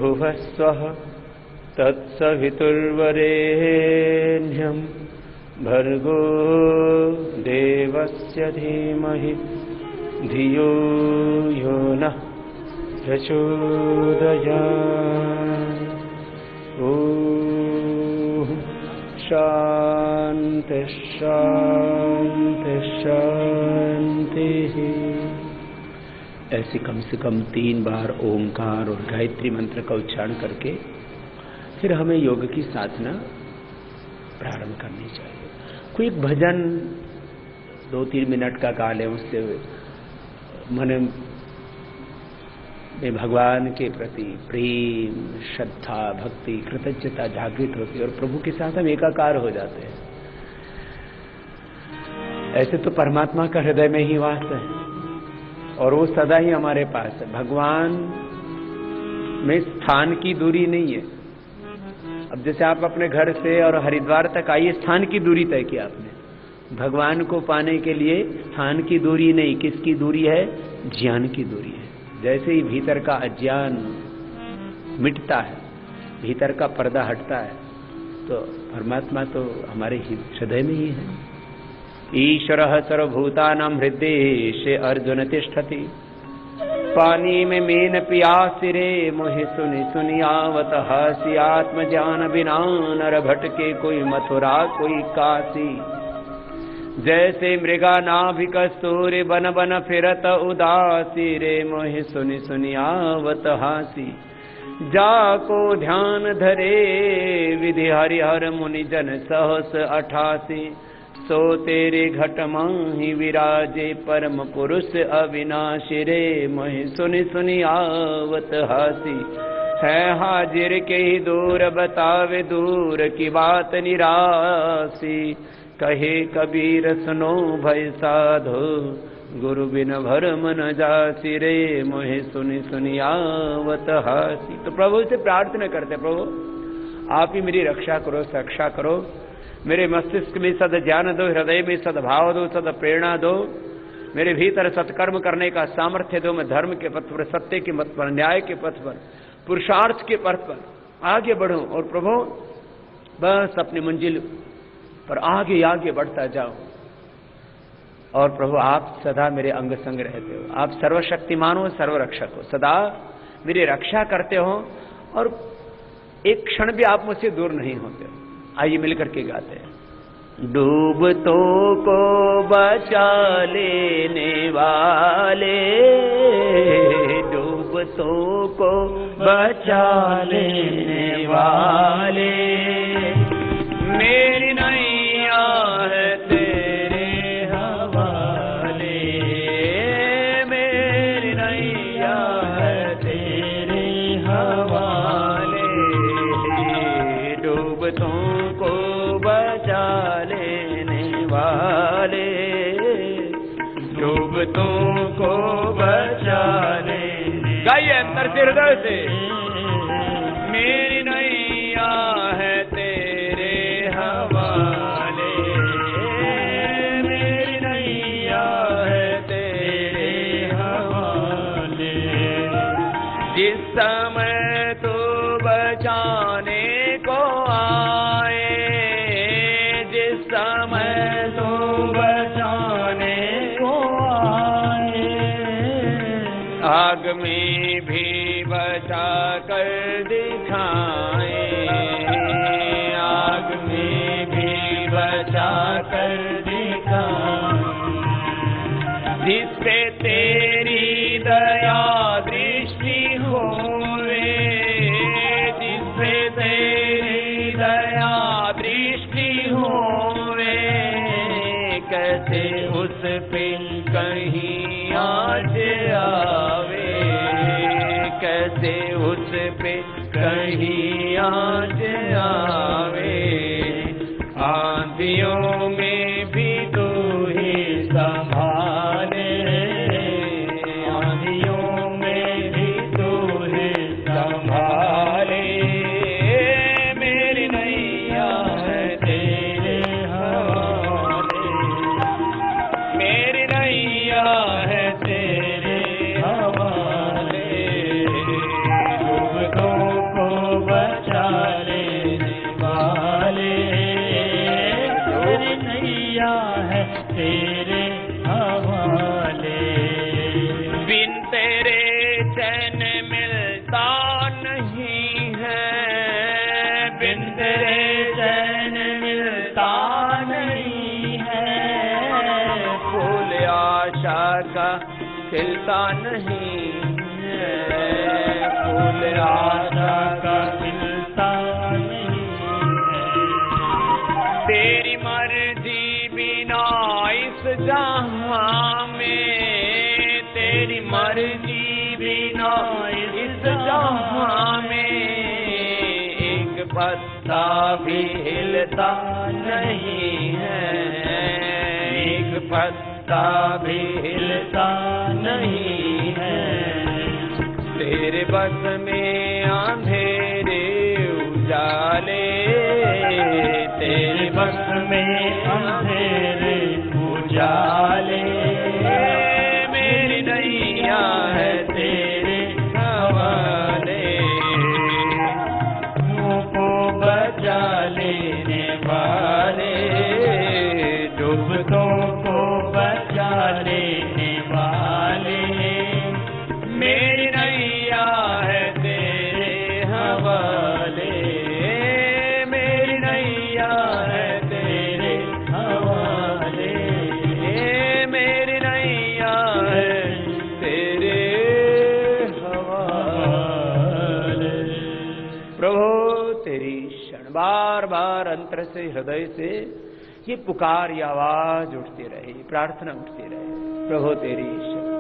भुवः स्वः तत्सवितुर्वरेण्यं भर्गो देवस्य धीमहि धियो यो नः प्रचोदयात्। ओम शांति शांति शांति। ऐसे कम से कम 3 बार ओंकार और गायत्री मंत्र का उच्चारण करके फिर हमें योग की साधना प्रारंभ करनी चाहिए। कोई एक भजन 2-3 मिनट का गा लें, उससे मन में भगवान के प्रति प्रेम, श्रद्धा, भक्ति, कृतज्ञता जागृत होती है और प्रभु के साथ हम एकाकार हो जाते हैं। ऐसे तो परमात्मा का हृदय में ही वास है और वो सदा ही हमारे पास है। भगवान में स्थान की दूरी नहीं है। अब जैसे आप अपने घर से और हरिद्वार तक आइए, स्थान की दूरी तय की आपने। भगवान को पाने के लिए स्थान की दूरी नहीं, किसकी दूरी है? ज्ञान की दूरी है। जैसे ही भीतर का अज्ञान मिटता है, भीतर का पर्दा हटता है, तो परमात्मा तो हमारे हृदय में ही है। ईश्वरः सर्वभूतानां हृदये अर्जुन तिष्ठति, पानी में मीन पियासी रे मोहि सुनि सुनि आवत हासी। आत्मज्ञान बिना नर भटके, कोई मथुरा कोई काशी। जैसे मृगा नाभिक सूर्य बन बन फिरत उदासी रे मोहि सुनि सुनि आवत हासी। जाको ध्यान धरे विधि हरिहर मुनि जन सहस 88। सो तेरे घट माहि विराजे परम पुरुष अविनाशी रे मोहि सुनि सुनि आवत हासी। है हाजिर के ही दूर बतावे दूर की बात निरासी। कहे कबीर सुनो भय साधो, गुरु बिन भरम न जासी रे मोहि सुनि सुनि आवत हासी। तो प्रभु से प्रार्थना करते, प्रभु आप ही मेरी रक्षा करो, रक्षा करो। मेरे मस्तिष्क में सद ज्ञान दो, हृदय में सद्भाव दो, सद प्रेरणा दो। मेरे भीतर सत्कर्म करने का सामर्थ्य दो। मैं धर्म के पथ पर, सत्य के पथ पर, न्याय के पथ पर, पुरुषार्थ के पथ पर आगे बढ़ूं और प्रभु बस अपनी मंजिल पर आगे आगे बढ़ता जाओ। और प्रभु आप सदा मेरे अंग संग रहते हो। आप सर्वशक्तिमान हो, सर्वरक्षक हो, सदा मेरी रक्षा करते हो और एक क्षण भी आप मुझसे दूर नहीं होते हो। आइए मिलकर के गाते हैं। डूबतों को बचा लेने वाले, डूबतों को बचा लेने वाले। मेरी नैया है तेरे हवाले, मेरी नैया है तेरे हवाले। डूबतों को बचा लेने वाले, डूबतों को बचा लेने। गाइए अंतर से, हृदय से। मेरी नैया है तेरे हवाले, मेरी नैया है तेरे हवाले। जिस समय तू बचाने को आए, जिस समय तू बचाने को आए। आग में भी बचा कर दिखाए, आग में भी बचा कर दिखाए। जिस पे तेरी दया दृष्टि होवे, जिस पे तेरी दया दृष्टि होवे। कैसे उस पे कहीं आज आवे, कैसे उस पे कहीं आज आवे। आंधियों में भी तू ही संभाले, आंधियों में भी तू ही संभाले। मेरी नैया है तेरे हवाले, मेरी नैया है तेरे हवाले। डूबतों बिन तेरे चैन मिलता नहीं है, फूल आशा का खिलता नहीं है, फूल आशा का खिलता नहीं है। तेरी मर्जी बिना इस जहां में, तेरी मर्जी बिना इस जहां में, एक पत्ता भी हिलता नहीं है, एक पत्ता भी हिलता नहीं है। तेरे बस में अंधेरे उजाले, तेरे बस में अंधेरे उजाले, मेरी नैया है तेरे हवाले, को बचा लेने वाले, डूबतों को बचा लेने वाले, मेरी नैया है तेरे हवाले, मेरी नैया है तेरे हवाले, मेरी नैया है तेरे हवाले। प्रभु तेरी शरण, बार बार अंतर से, हृदय से ये पुकार, ये आवाज उठती रहे, प्रार्थना उठती रहे। प्रभु तेरी शरण,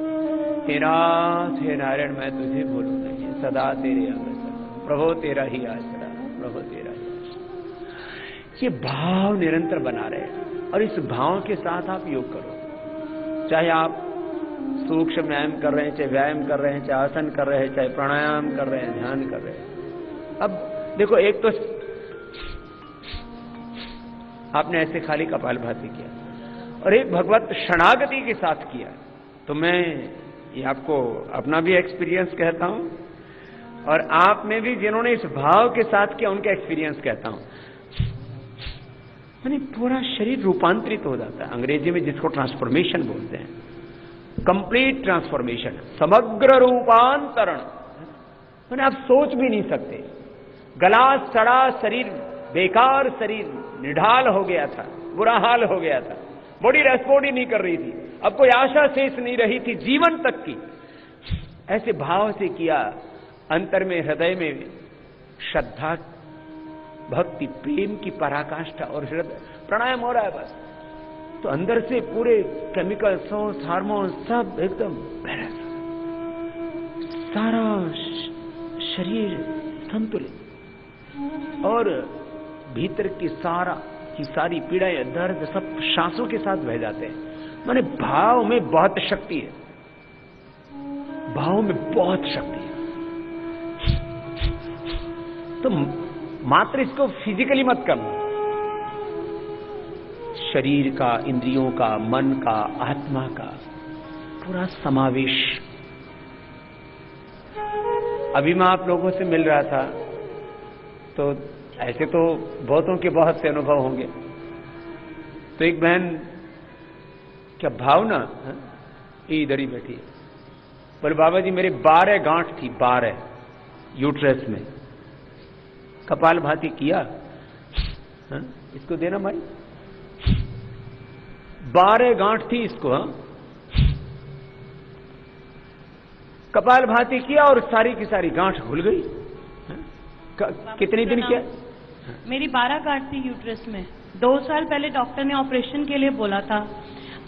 हे नाथ हे नारायण, मैं तुझे भूलूं नहीं, सदा तेरे अग्रसर, प्रभु तेरा ही आसरा, प्रभु तेरा ही आसरा। ये भाव निरंतर बना रहे और इस भाव के साथ आप योग करो। चाहे आप सूक्ष्म व्यायाम कर रहे हैं, चाहे व्यायाम कर रहे हैं, चाहे आसन कर रहे हैं, चाहे प्राणायाम कर रहे हैं, ध्यान कर रहे हैं। अब देखो, एक तो आपने ऐसे खाली कपालभाति किया और एक भगवत शरणागति के साथ किया। तो मैं ये आपको अपना भी एक्सपीरियंस कहता हूं और आप में भी जिन्होंने इस भाव के साथ किया उनका एक्सपीरियंस कहता हूं। मैंने पूरा शरीर रूपांतरित हो जाता है, अंग्रेजी में जिसको ट्रांसफॉर्मेशन बोलते हैं, कंप्लीट ट्रांसफॉर्मेशन, समग्र रूपांतरण। मैंने आप सोच भी नहीं सकते, गला सड़ा शरीर, बेकार शरीर, निढाल हो गया था, बुरा हाल हो गया था, बॉडी रेस्पॉन्ड ही नहीं कर रही थी, अब कोई आशा शेष नहीं रही थी जीवन तक की। ऐसे भाव से किया, अंतर में, हृदय में श्रद्धा, भक्ति, प्रेम की पराकाष्ठा और हृदय प्राणायाम हो रहा है बस। तो अंदर से पूरे केमिकल, सोर्स, हार्मोन सब एकदम बैलेंस, सारा शरीर संतुलित और भीतर की सारी पीड़ाएं, दर्द सब सांसों के साथ बह जाते हैं। माने भाव में बहुत शक्ति है, भाव में बहुत शक्ति है। तो मात्र इसको फिजिकली मत करना, शरीर का, इंद्रियों का, मन का, आत्मा का पूरा समावेश। अभी मैं आप लोगों से मिल रहा था तो ऐसे तो बहुतों के बहुत से अनुभव होंगे। तो एक बहन, क्या भावना, इधर ही बैठी है, बोले बाबा जी मेरे 12 गांठ थी, 12 यूट्रस में। कपालभाति किया, इसको देना भाई, 12 गांठ थी इसको। कपालभाति किया और सारी की सारी गांठ खुल गई। कितने दिन किया? मेरी 12 गांठ थी यूट्रस में। 2 साल पहले डॉक्टर ने ऑपरेशन के लिए बोला था।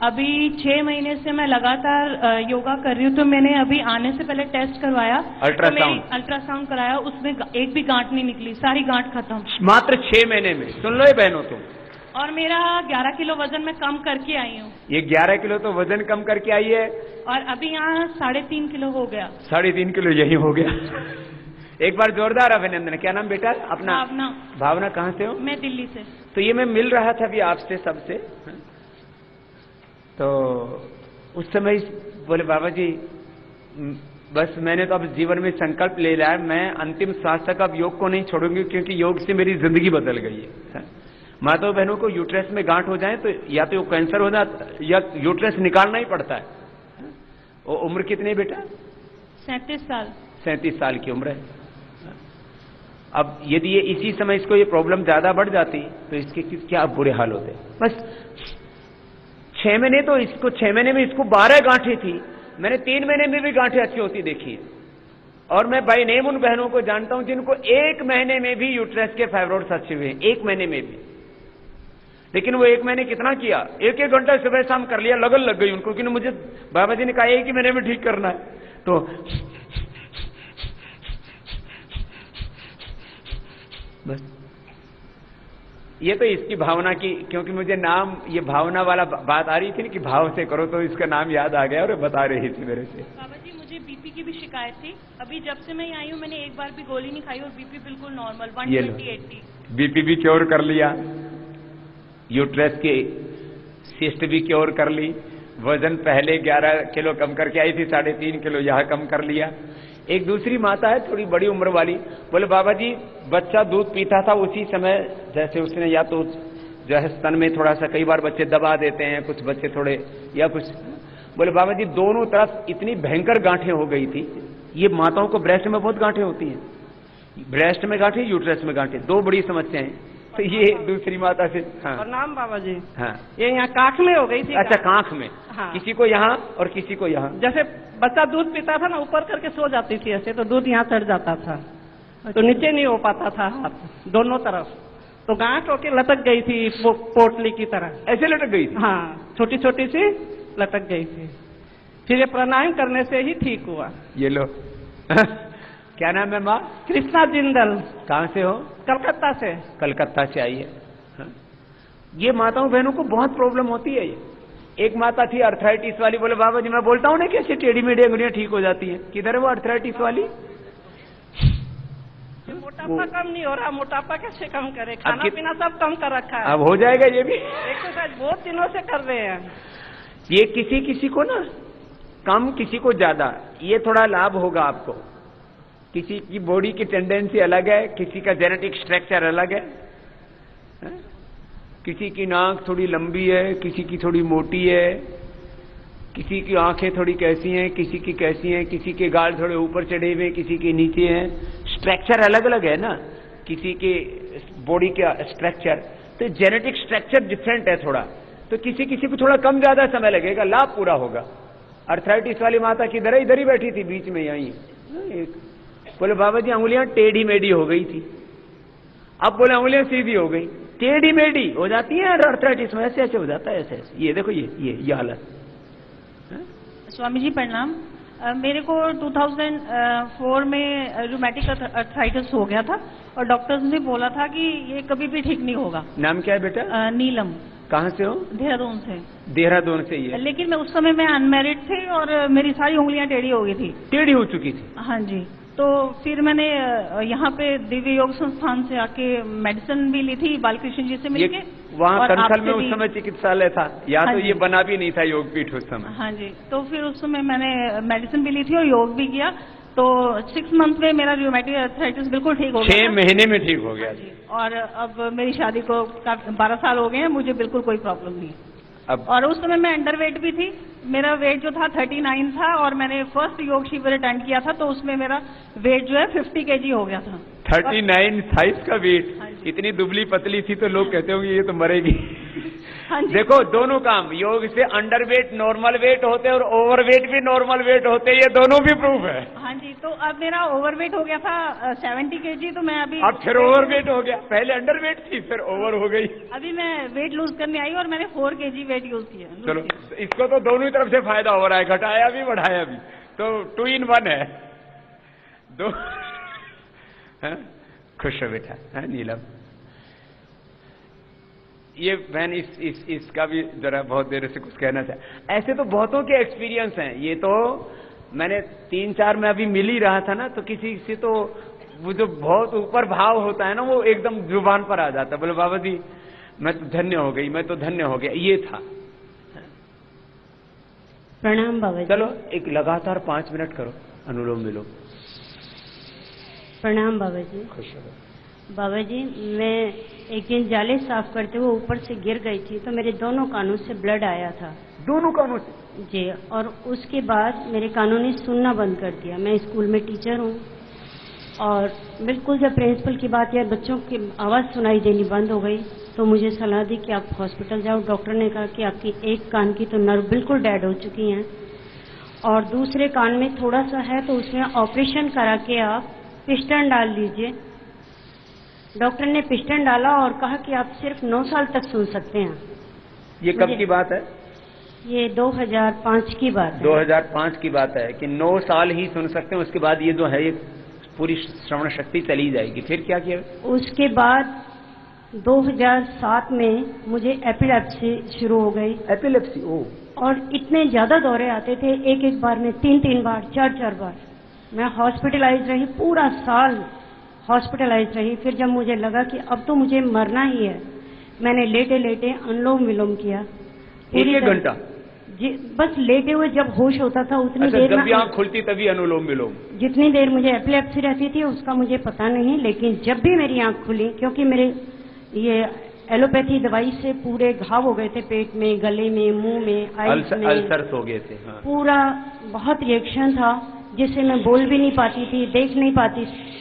अभी 6 महीने से मैं लगातार योगा कर रही हूँ। तो मैंने अभी आने से पहले टेस्ट करवाया, अल्ट्रासाउंड कराया, उसमें एक भी गांठ नहीं निकली, सारी गांठ खत्म मात्र 6 महीने में। सुन लो ये बहनों तुम। और मेरा 11 किलो वजन मैं कम करके आई हूँ। ये 11 किलो तो वजन कम करके आई है और अभी यहाँ 3.5 किलो हो गया। 3.5 किलो यही हो गया। एक बार जोरदार अभिनंदन। क्या नाम बेटा अपना? भावना। भावना कहाँ से हो? मैं दिल्ली से। तो ये मैं मिल रहा था अभी आपसे सबसे, तो उस समय बोले बाबा जी बस मैंने तो अब जीवन में संकल्प ले लिया है, मैं अंतिम श्वास तक अब योग को नहीं छोड़ूंगी, क्योंकि योग से मेरी जिंदगी बदल गई है। माता बहनों को यूट्रस में गांठ हो जाए तो या तो कैंसर हो जाता या यूट्रस निकालना ही पड़ता है। वो उम्र कितनी बेटा? 37 साल। 37 साल की उम्र है। अब यदि ये इसी समय इसको ये प्रॉब्लम ज्यादा बढ़ जाती तो इसके क्या बुरे हाल होते। बस 6 महीने तो इसको 6 महीने में इसको 12 गांठें थी, मैंने 3 महीने में भी गांठें अच्छी होती देखी है। और मैं बाय नेम उन बहनों को जानता हूं जिनको 1 महीने में भी यूट्रस के फाइब्रॉइड्स अच्छे हुए, 1 महीने में भी। लेकिन वो 1 महीने कितना किया, 1-1 घंटा सुबह शाम कर लिया, लगन लग गई उनको, क्योंकि मुझे बाबा जी ने कहा 1 ही महीने में ठीक करना है। तो बस ये तो इसकी भावना की, क्योंकि मुझे नाम ये भावना वाला बात आ रही थी ना कि भाव से करो, तो इसका नाम याद आ गया और बता रही थी मेरे से। बाबा जी मुझे बीपी की भी शिकायत थी, अभी जब से मैं आई हूँ मैंने एक बार भी गोली नहीं खाई और बीपी बिल्कुल नॉर्मल 120/80। बीपी भी क्योर कर लिया, यूट्रस की सिस्ट भी क्योर कर ली, वजन पहले 11 किलो कम करके आई थी, 3.5 किलो यह कम कर लिया। एक दूसरी माता है थोड़ी बड़ी उम्र वाली, बोले बाबा जी बच्चा दूध पीता था उसी समय, जैसे उसने या तो जो है स्तन में थोड़ा सा, कई बार बच्चे दबा देते हैं, कुछ बच्चे थोड़े या कुछ, बोले बाबा जी दोनों तरफ इतनी भयंकर गांठें हो गई थी। ये माताओं को ब्रेस्ट में बहुत गांठें होती हैं, ब्रेस्ट में गांठें, यूट्रस में गांठें, 2 बड़ी समस्याएं। तो ये दूसरी माता से। हाँ प्रणाम बाबा जी। हाँ ये यहाँ काख में हो गई थी। अच्छा कांख में। हाँ। किसी को यहाँ और किसी को यहाँ। जैसे बच्चा दूध पीता था ना, ऊपर करके सो जाती थी ऐसे, तो दूध यहाँ चढ़ जाता था, तो नीचे नहीं हो पाता था हाथ दोनों तरफ, तो गांठ होके लटक गई थी पोटली की तरह, ऐसे लटक गई थी। हाँ छोटी छोटी सी लटक गई थी। फिर ये प्राणायाम करने से ही ठीक हुआ। ये लो क्या नाम है माँ? कृष्णा जिंदल। कहाँ से हो? कलकत्ता से। कलकत्ता से आई है। हाँ? ये माताओं बहनों को बहुत प्रॉब्लम होती है। ये एक माता थी अर्थराइटिस वाली, बोले बाबा जी मैं बोलता हूँ ना कैसे टेढ़ी मेढ़ी अंगुलियां ठीक हो जाती हैं। किधर है वो अर्थराइटिस वाली? मोटापा कम नहीं हो रहा, मोटापा कैसे कम करे, खाना पीना सब कम कर रखा है। अब हो जाएगा ये भी। एक्सरसाइज बहुत दिनों से कर रहे हैं। ये किसी किसी को ना कम, किसी को ज्यादा, ये थोड़ा लाभ होगा आपको। किसी की बॉडी की टेंडेंसी अलग है, किसी का जेनेटिक स्ट्रक्चर अलग है। किसी की नाक थोड़ी लंबी है, किसी की थोड़ी मोटी है, किसी की आंखें थोड़ी कैसी हैं, किसी की कैसी हैं, किसी के गाल थोड़े ऊपर चढ़े हुए, किसी के नीचे हैं। स्ट्रक्चर अलग अलग है ना, किसी के बॉडी का स्ट्रक्चर, तो जेनेटिक स्ट्रक्चर डिफरेंट है थोड़ा, तो किसी किसी को थोड़ा कम ज्यादा समय लगेगा, लाभ पूरा होगा। अर्थराइटिस वाली माता की इधर ही बैठी थी बीच में यहीं, बोले बाबा जी अंगुलियां टेढ़ी मेढ़ी हो गई थी, अब बोले अंगुलियां सीधी हो गई। टेढ़ी मेढ़ी हो जाती है अर्थराइटिस में, ऐसे ऐसे हो जाता है, ऐसे ऐसे। ये देखो ये हालत। स्वामी जी प्रणाम। मेरे को 2004 में रूमेटिक अर्थराइटिस हो गया था और डॉक्टर्स ने बोला था कि ये कभी भी ठीक नहीं होगा। नाम क्या है बेटा? नीलम। कहाँ से हो? देहरादून से। देहरादून से ही है। लेकिन मैं उस समय मैं अनमैरिड थी और मेरी सारी उंगलियां टेढ़ी हो गई थी, टेढ़ी हो चुकी थी। हाँ जी। तो फिर मैंने यहाँ पे दिव्य योग संस्थान से आके मेडिसिन भी ली थी, बालकृष्ण जी से मिलके। वहाँ कंसल में उस समय चिकित्सालय था, यहाँ तो ये बना भी नहीं था योग पीठ उस समय। हाँ जी। तो फिर उस समय मैंने मेडिसिन भी ली थी और योग भी किया, तो 6 मंथ में मेरा रूमेटिक अर्थराइटिस बिल्कुल ठीक हो गया। 6 महीने में ठीक हो गया। और अब मेरी शादी को 12 साल हो गए हैं, मुझे बिल्कुल कोई प्रॉब्लम नहीं। अब और उस समय मैं अंडरवेट भी थी, मेरा वेट जो था 39 था और मैंने फर्स्ट योग शिविर अटेंड किया था, तो उसमें मेरा वेट जो है 50 kg हो गया था। 39 साइज का वेट। इतनी दुबली पतली थी तो लोग कहते होंगे ये तो मरेगी। हाँ जी। देखो दोनों काम, योग से अंडरवेट नॉर्मल वेट होते हैं और ओवरवेट भी नॉर्मल वेट होते हैं, ये दोनों भी प्रूफ है। हाँ जी। तो अब मेरा ओवरवेट हो गया था 70 kg, तो मैं अभी अब फिर ओवरवेट हो गया, पहले अंडरवेट थी फिर ओवर हो गई। अभी मैं वेट लूज करने आई और मैंने 4 kg वेट यूज किया। चलो इसको तो दोनों तरफ से फायदा हो रहा है, घटाया भी बढ़ाया भी, तो 2 in 1 है। दो खुश हो बेटा। है नीलम? ये बहन इसका भी जरा बहुत देर से कुछ कहना चाहे। ऐसे तो बहुतों के एक्सपीरियंस हैं, ये तो मैंने 3-4 में अभी मिल ही रहा था ना, तो किसी से तो वो जो बहुत ऊपर भाव होता है ना, वो एकदम जुबान पर आ जाता है, बोले बाबा जी मैं तो धन्य हो गई, मैं तो धन्य हो गया। ये था। प्रणाम बाबा जी। चलो एक लगातार 5 मिनट करो अनुलोम विलोम। प्रणाम बाबा जी। खुश हो। बाबा जी मैं एक दिन जाले साफ करते हुए ऊपर से गिर गई थी, तो मेरे दोनों कानों से ब्लड आया था। दोनों कानों से? जी। और उसके बाद मेरे कानों ने सुनना बंद कर दिया। मैं स्कूल में टीचर हूँ, और बिल्कुल जब प्रिंसिपल की बात या बच्चों की आवाज़ सुनाई देनी बंद हो गई तो मुझे सलाह दी कि आप हॉस्पिटल जाओ। डॉक्टर ने कहा कि आपकी एक कान की तो नर्व बिल्कुल डेड हो चुकी हैं और दूसरे कान में थोड़ा सा है, तो उसमें ऑपरेशन करा के आप पिस्टन डाल लीजिए। डॉक्टर ने पिस्टन डाला और कहा कि आप सिर्फ 9 साल तक सुन सकते हैं। ये कब की बात है? ये 2005 की बात है। 2005 की बात है कि 9 साल ही सुन सकते हैं, उसके बाद ये जो है ये पूरी श्रवण शक्ति चली जाएगी। फिर क्या किया? उसके बाद 2007 में मुझे एपिलेप्सी शुरू हो गई। एपिलेप्सी? ओ। और इतने ज्यादा दौरे आते थे, एक बार में 3 बार 4 बार। मैं हॉस्पिटलाइज रही, पूरा साल हॉस्पिटलाइज रही। फिर जब मुझे लगा कि अब तो मुझे मरना ही है, मैंने लेटे लेटे अनुलोम विलोम किया। 1 घंटा? जी, बस लेटे हुए जब होश होता था उतनी देर जब भी आंख खुलती तभी अनुलोम विलोम? जितनी देर मुझे एपिलेप्सी रहती थी उसका मुझे पता नहीं, लेकिन जब भी मेरी आंख खुली, क्योंकि मेरे ये एलोपैथी दवाई से पूरे घाव हो गए थे पेट में, गले में, मुंह में, आईज में, अल्सर्स हो गए थे। हाँ। पूरा बहुत रिएक्शन था जिससे मैं बोल भी नहीं पाती थी, देख नहीं पाती थी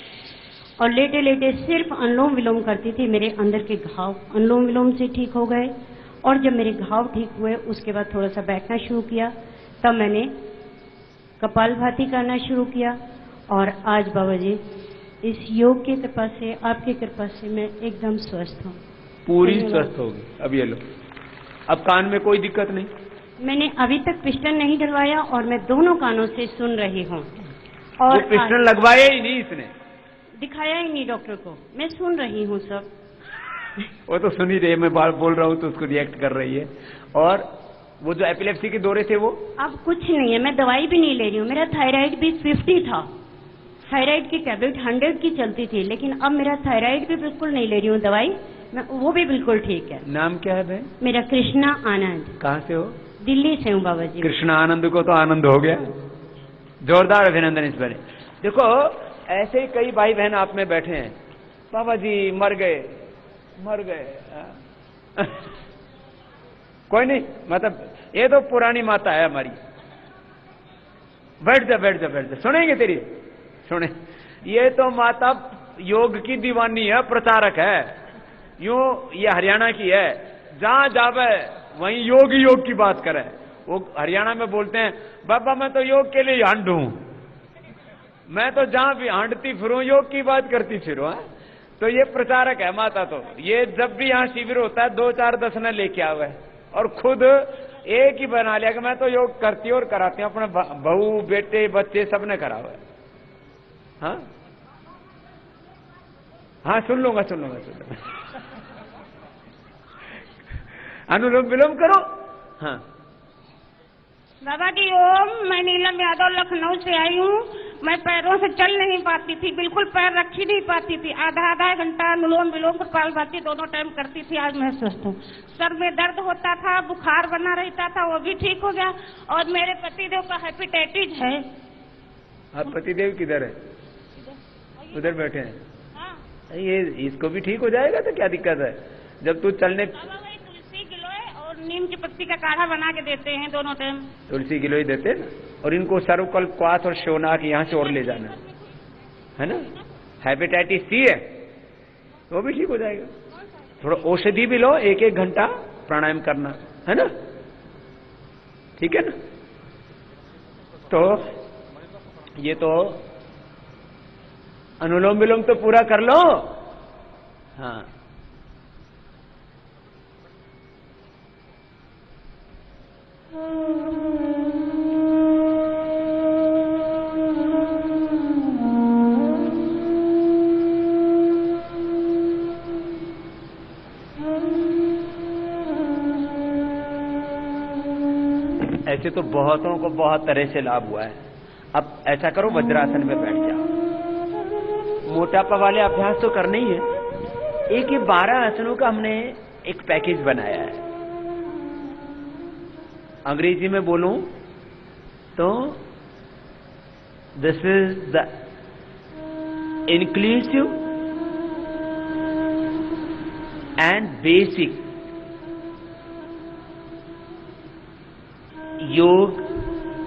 और लेटे लेटे सिर्फ अनुलोम विलोम करती थी। मेरे अंदर के घाव अनुलोम विलोम से ठीक हो गए और जब मेरे घाव ठीक हुए उसके बाद थोड़ा सा बैठना शुरू किया, तब मैंने कपालभाति करना शुरू किया और आज बाबा जी इस योग की कृपा से, आपकी कृपा से मैं एकदम स्वस्थ हूँ, पूरी स्वस्थ होगी। अब ये लो, अब कान में कोई दिक्कत नहीं? मैंने अभी तक पिस्टन नहीं डलवाया और मैं दोनों कानों से सुन रही हूँ। और वो पिस्टन लगवाया ही नहीं इसने? दिखाया ही नहीं डॉक्टर को, मैं सुन रही हूँ सब। वो तो सुन ही रही है, मैं बार बोल रहा हूँ तो उसको रिएक्ट कर रही है। और वो जो एपिलेप्सी के दौरे थे वो? अब कुछ नहीं है, मैं दवाई भी नहीं ले रही हूँ। मेरा थायराइड भी 50 था, थायराइड की टैबलेट 100 की चलती थी, लेकिन अब मेरा थायराइड भी बिल्कुल नहीं ले रही हूँ दवाई, मैं वो भी बिल्कुल ठीक है। नाम क्या है बहन? मेरा कृष्णा आनंद। कहाँ से हो? दिल्ली से हूँ बाबा जी। कृष्णा आनंद को तो आनंद हो गया, जोरदार अभिनंदन इस पर। देखो ऐसे ही कई भाई बहन आप में बैठे हैं, बाबा जी मर गए मर गए। कोई नहीं, मतलब ये तो पुरानी माता है हमारी। बैठ जा बैठ जा बैठ जा, सुनेंगे तेरी, सुने। ये तो माता योग की दीवानी है, प्रचारक है। यूं ये हरियाणा की है, जहां जावे वहीं योग योग की बात करे। वो हरियाणा में बोलते हैं, बाबा मैं तो योग के लिए हांड हूं, मैं तो जहां भी हांडती फिरूं योग की बात करती फिरूं। तो ये प्रचारक है माता। तो ये जब भी यहां शिविर होता है 2-4 दसने लेके आवे और खुद एक ही बना लिया कि मैं तो योग करती हूं और कराती हूं, अपने बहू बेटे बच्चे सबने करा हुआ है। हाँ हाँ, सुन लूंगा सुन लूंगा सुन लूंगा। अनुलोम विलोम करो। हाँ बाबा जी ओम। मैं नीलम यादव लखनऊ से आई हूँ। मैं पैरों से चल नहीं पाती थी, बिल्कुल पैर रख ही नहीं पाती थी। आधा घंटा अनुलोम विलोम कपालभाति दोनों टाइम करती थी। आज मैं स्वस्थ हूँ। सर में दर्द होता था, बुखार बना रहता था, वो भी ठीक हो गया। और मेरे पतिदेव का हेपेटाइटिस है। आप पतिदेव किधर है? उधर बैठे हैं। हाँ। ये इसको भी ठीक हो जाएगा तो क्या दिक्कत है? जब तू चलने तुलसी गिलोय और नीम की पत्ती का काढ़ा बना के देते हैं दोनों टाइम। तुलसी गिलोय देते हैं ना, और इनको सर्वकल्प क्वाथ और शोनाक यहाँ से और ले जाना है ना। हेपेटाइटिस सी है तो भी ठीक हो जाएगा। थोड़ा औषधि भी लो, 1-1 घंटा प्राणायाम करना है ना, ठीक है ना। तो ये तो अनुलोम विलोम तो पूरा कर लो। हाँ ऐसे तो बहुतों को बहुत तरह से लाभ हुआ है। अब ऐसा करो, वज्रासन में बैठ जाओ। मोटापा वाले अभ्यास तो करने ही है। एक ये 12 आसनों का हमने एक पैकेज बनाया है। अंग्रेजी में बोलूं तो this is the inclusive and basic योग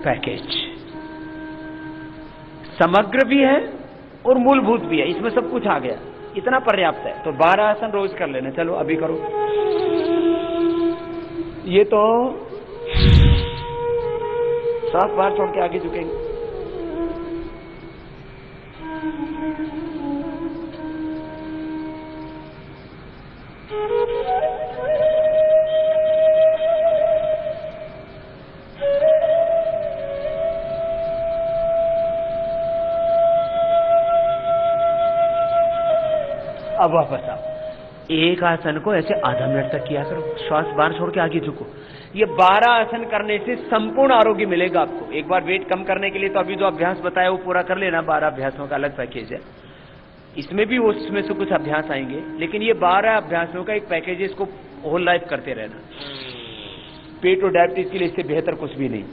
पैकेज। समग्र भी है और मूलभूत भी है, इसमें सब कुछ आ गया, इतना पर्याप्त है। तो 12 आसन रोज कर लेना। चलो अभी करो। ये तो सांस बाहर छोड़ के आगे झुकेंगे। अब वापस आओ। एक आसन को ऐसे आधा मिनट तक किया करो, श्वास बाहर छोड़ के आगे झुको। ये 12 आसन करने से संपूर्ण आरोग्य मिलेगा आपको। एक बार वेट कम करने के लिए तो अभी जो अभ्यास बताया वो पूरा कर लेना। 12 अभ्यासों का अलग पैकेज है, इसमें भी उसमें से कुछ अभ्यास आएंगे, लेकिन ये 12 अभ्यासों का एक पैकेज है, इसको होल लाइफ करते रहना। पेट और डायबिटीज के लिए इससे बेहतर कुछ भी नहीं।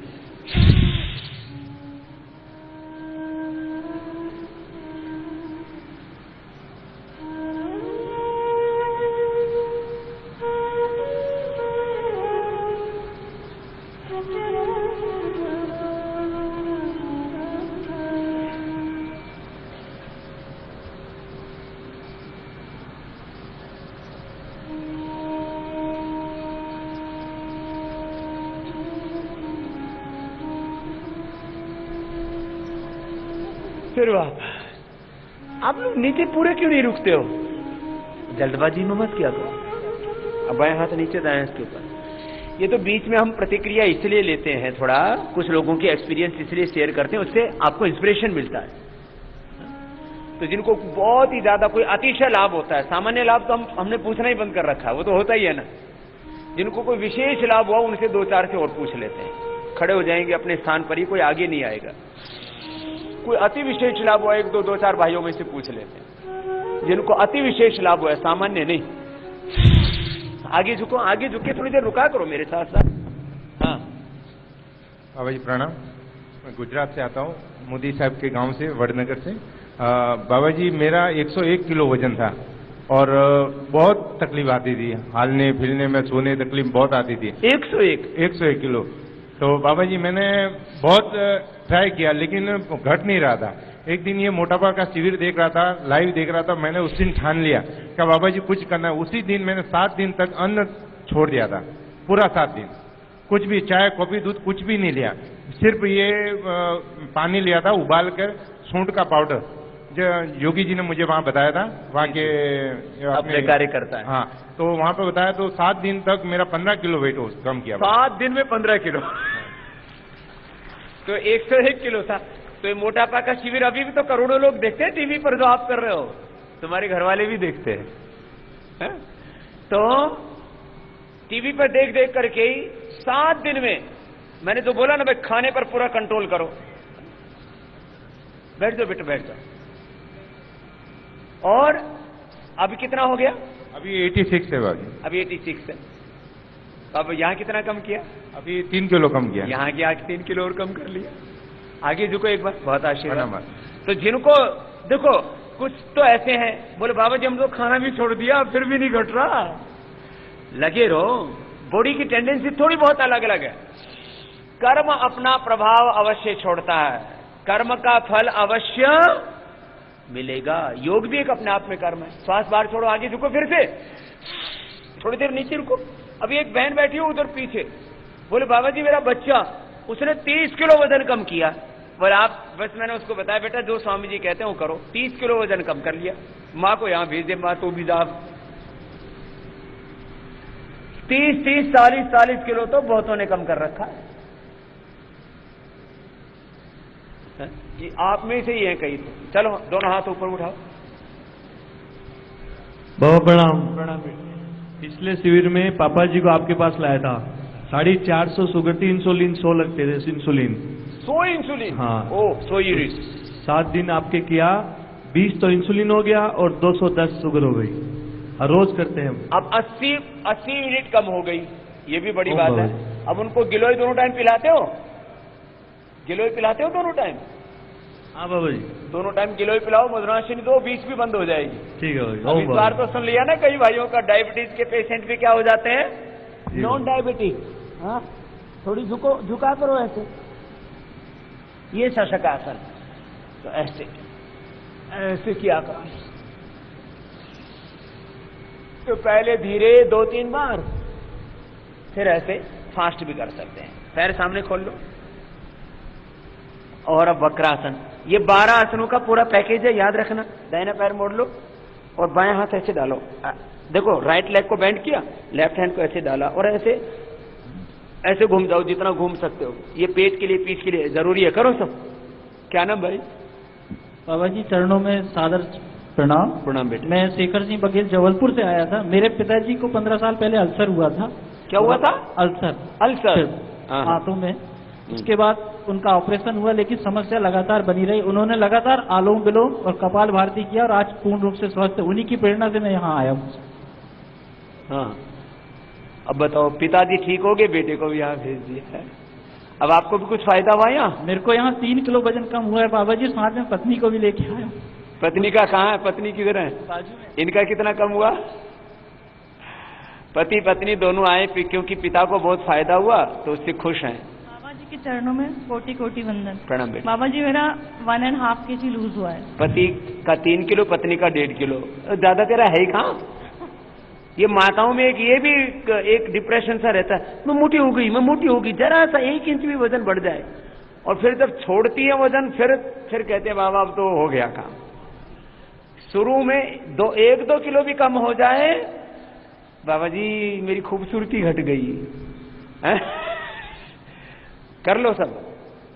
फिर आप लोग नीचे पूरे क्यों नहीं रुकते हो? जल्दबाजी में मत किया करो। अब बाएं हाथ नीचे, दाएं हाथ के ऊपर। ये तो बीच में हम प्रतिक्रिया इसलिए लेते हैं, थोड़ा कुछ लोगों के एक्सपीरियंस इसलिए शेयर करते हैं, उससे आपको इंस्पिरेशन मिलता है। तो जिनको बहुत ही ज्यादा कोई अतिशय लाभ होता है, सामान्य लाभ तो हमने पूछना ही बंद कर रखा है, वो तो होता ही है ना। जिनको कोई विशेष लाभ हुआ उनसे 2-4 से और पूछ लेते हैं, खड़े हो जाएंगे अपने स्थान पर ही, कोई आगे नहीं आएगा। कोई अति विशेष लाभ हुआ 1-2-4 भाइयों में से पूछ लेते हैं, जिनको अति विशेष लाभ हुआ है, सामान्य नहीं। आगे झुको, आगे झुक के थोड़ी देर रुका करो मेरे साथ साथ। हाँ बाबा जी प्रणाम। मैं गुजरात से आता हूँ, मोदी साहब के गांव से, वडनगर से। बाबा जी मेरा 101 किलो वजन था और बहुत तकलीफ आती थी, हालने फिरने में, सोने तकलीफ बहुत आती थी। 101 किलो। तो बाबा जी मैंने बहुत ट्राई किया लेकिन घट नहीं रहा था। एक दिन ये मोटापा का शिविर देख रहा था, लाइव देख रहा था, मैंने उस दिन ठान लिया कि बाबा जी कुछ करना है। उसी दिन मैंने 7 दिन तक अन्न छोड़ दिया था, पूरा 7 दिन कुछ भी, चाय कॉफी दूध कुछ भी नहीं लिया, सिर्फ ये पानी लिया था उबाल कर, सूंठ का पाउडर, जो योगी जी ने मुझे वहां बताया था, वहां के अपने कार्य करता है। हाँ, तो वहां पे बताया। तो 7 दिन तक मेरा 15 किलो वेट कम किया। 7 दिन में 15 किलो तो 101 किलो था। तो ये मोटापा का शिविर अभी भी तो करोड़ों लोग देखते हैं टीवी पर, जो आप कर रहे हो, तुम्हारे घर वाले भी देखते हैं। तो टीवी पर देख देख करके ही 7 दिन में, मैंने तो बोला ना भाई, खाने पर पूरा कंट्रोल करो। बैठ जाओ बेटा, बैठ जाओ। और अभी कितना हो गया? अभी 86 है बाबू। अभी 86 है। अब यहाँ कितना कम किया? अभी 3 किलो कम किया। यहाँ की आगे 3 किलो और कम कर लिया। आगे झुको एक बार, बहुत आशीर्वाद। तो जिनको देखो, कुछ तो ऐसे हैं बोले बाबा जी हम तो खाना भी छोड़ दिया फिर भी नहीं घट रहा। लगे रहो, बॉडी की टेंडेंसी थोड़ी बहुत अलग अलग है। कर्म अपना प्रभाव अवश्य छोड़ता है, कर्म का फल अवश्य मिलेगा। योग भी एक अपने आप में कर्म है। श्वास बाहर छोड़ो, आगे झुको, फिर से थोड़ी देर नीचे रुको। अभी एक बहन बैठी हो उधर पीछे, बोले बाबा जी मेरा बच्चा, उसने 30 किलो वजन कम किया। बोले आप, बस मैंने उसको बताया बेटा जो स्वामी जी कहते हैं वो करो। 30 किलो वजन कम कर लिया। माँ को यहां भेज दे, माँ तो भी जा। 30, 40 किलो तो बहुतों ने कम कर रखा है। ये आप में से ही है कहीं। तो चलो दोनों हाथ ऊपर उठाओ। बाबा प्रणाम। प्रणाम। पिछले शिविर में पापा जी को आपके पास लाया था, 450 शुगर थी, इंसुलिन 100 लगते थे। Insulin 100 insulin? हाँ। ओ 100 यूनिट। 7 दिन आपके किया, 20 तो इंसुलिन हो गया और 210 शुगर हो गई। और रोज करते हैं हम। अब 80 यूनिट कम हो गई, ये भी बड़ी बात है। अब उनको गिलोय दोनों टाइम पिलाते हो? गिलोय पिलाते हो दोनों टाइम? हाँ बाबा जी, दोनों टाइम गिलोय पिलाओ, मधुराशिनी दो, 20 भी बंद हो जाएगी। ठीक है अब इस बार तो सुन लिया ना, कई भाइयों का डायबिटीज के पेशेंट भी क्या हो जाते हैं, नॉन डायबिटिक। हाँ, थोड़ी झुका करो ऐसे, ये शशकासन। तो ऐसे ऐसे किया करो। तो पहले धीरे 2-3 बार, फिर ऐसे फास्ट भी कर सकते हैं। पैर सामने खोल लो और अब वक्रासन। ये 12 आसनों का पूरा पैकेज है, याद रखना। दाहिना पैर मोड़ लो और बाएं हाथ ऐसे डालो। देखो, राइट लेग को बेंड किया, लेफ्ट हैंड को ऐसे डाला और ऐसे ऐसे घूम जाओ जितना घूम सकते हो। ये पेट के लिए, पीठ के लिए जरूरी है, करो सब। क्या नाम भाई? बाबा जी चरणों में सादर प्रणाम। प्रणाम बेटे। मैं शेखर सिंह बघेल जबलपुर से आया था। मेरे पिताजी को 15 साल पहले अल्सर हुआ था। क्या हुआ था? अल्सर। अल्सर हाथों में। उसके बाद उनका ऑपरेशन हुआ, लेकिन समस्या लगातार बनी रही। उन्होंने लगातार आलोम विलोम और कपाल भारती किया और आज पूर्ण रूप से स्वस्थ है। उन्हीं की प्रेरणा से मैं यहाँ आया हूँ। हाँ, अब बताओ, पिताजी ठीक हो गए, बेटे को भी यहाँ भेज दिया है। अब आपको भी कुछ फायदा हुआ यहाँ? मेरे को यहाँ 3 किलो वजन कम हुआ है बाबा जी। साथ में पत्नी को भी लेके आया हूँ। पत्नी का कहाँ है? पत्नी किधर है? बाजू में। इनका कितना कम हुआ? पति पत्नी दोनों आए क्योंकि पिता को बहुत फायदा हुआ तो उससे खुश हैं। बाबा जी के चरणों में कोटि कोटि वंदन। प्रणाम बेटा। बाबा जी मेरा 1.5 kg लूज हुआ है। पति का 3 किलो, पत्नी का 1.5 किलो। ज्यादा तेरा है ही कहाँ? ये माताओं में ये भी एक डिप्रेशन सा रहता है, मैं मोटी हो गई, मैं मोटी हो गई। जरा सा 1 इंच भी वजन बढ़ जाए और फिर जब छोड़ती है वजन, फिर कहते हैं बाबा अब तो हो गया काम। शुरू में 1-2 किलो भी कम हो जाए, बाबा जी मेरी खूबसूरती घट गई है? कर लो सब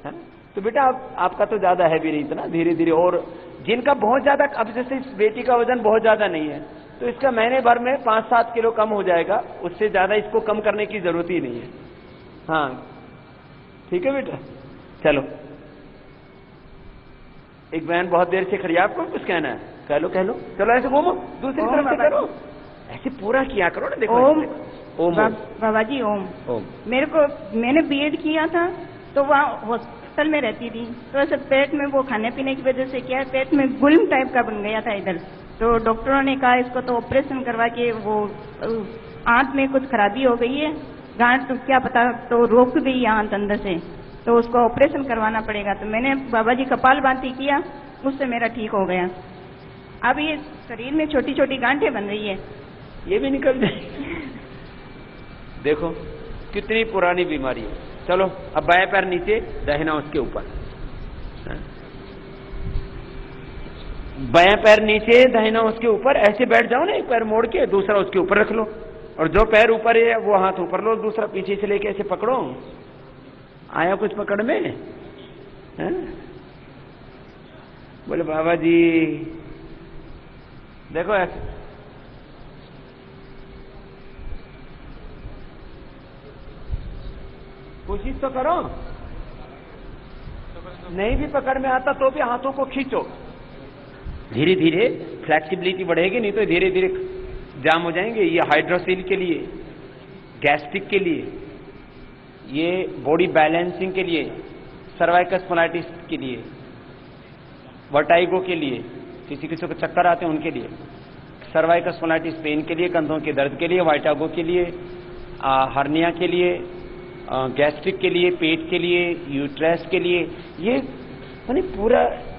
है? तो बेटा आपका तो ज्यादा है भी नहीं इतना, धीरे धीरे। और जिनका बहुत ज्यादा, अब जैसे इस बेटी का वजन बहुत ज्यादा नहीं है तो इसका महीने भर में 5-7 किलो कम हो जाएगा, उससे ज्यादा इसको कम करने की जरूरत ही नहीं है। हाँ ठीक है बेटा, चलो। एक बहन बहुत देर से खड़ी है, आपको कुछ कहना है? कह लो चलो, ऐसे घूमो, दूसरी तरफ से करो, ऐसे पूरा किया करो ना। देखो ओम। ओम बाबा जी ओम। मैंने बीएड किया था तो वहाँ हॉस्पिटल में रहती थी, तो ऐसे पेट में वो खाने पीने की वजह से क्या है, पेट में गुल्म टाइप का बन गया था इधर। तो डॉक्टरों ने कहा इसको तो ऑपरेशन करवा के, वो आंत में कुछ खराबी हो गई है, गांठ तो क्या पता, तो रोक गई आंत अंदर से, तो उसको ऑपरेशन करवाना पड़ेगा। तो मैंने बाबा जी कपाल भाती किया, उससे मेरा ठीक हो गया। अब ये शरीर में छोटी छोटी गांठें बन रही है, ये भी निकल जाएगी। देखो कितनी पुरानी बीमारी है। चलो अब बाएं पैर नीचे, दाहिना उसके ऊपर। बाएं पैर नीचे, दाहिना उसके ऊपर। ऐसे बैठ जाओ ना, एक पैर मोड़ के दूसरा उसके ऊपर रख लो, और जो पैर ऊपर है वो हाथ ऊपर लो, दूसरा पीछे से लेके ऐसे पकड़ो। आया कुछ पकड़ में? है? बोले बाबा जी देखो ऐसे, कोशिश तो करो। नहीं भी पकड़ में आता तो भी हाथों को खींचो, धीरे धीरे फ्लेक्सिबिलिटी बढ़ेगी, नहीं तो धीरे धीरे जाम हो जाएंगे। ये हाइड्रोसिल के लिए, गैस्ट्रिक के लिए, ये बॉडी बैलेंसिंग के लिए, सर्वाइकल स्पॉन्डिलाइटिस के लिए, वर्टाइगो के लिए, किसी किसी को चक्कर आते हैं उनके लिए, सर्वाइकल स्पॉन्डिलाइटिस पेन के लिए, कंधों के दर्द के लिए, वर्टाइगो के लिए, हर्निया के लिए, गैस्ट्रिक के लिए, पेट के लिए, यूट्रस के लिए। ये यानी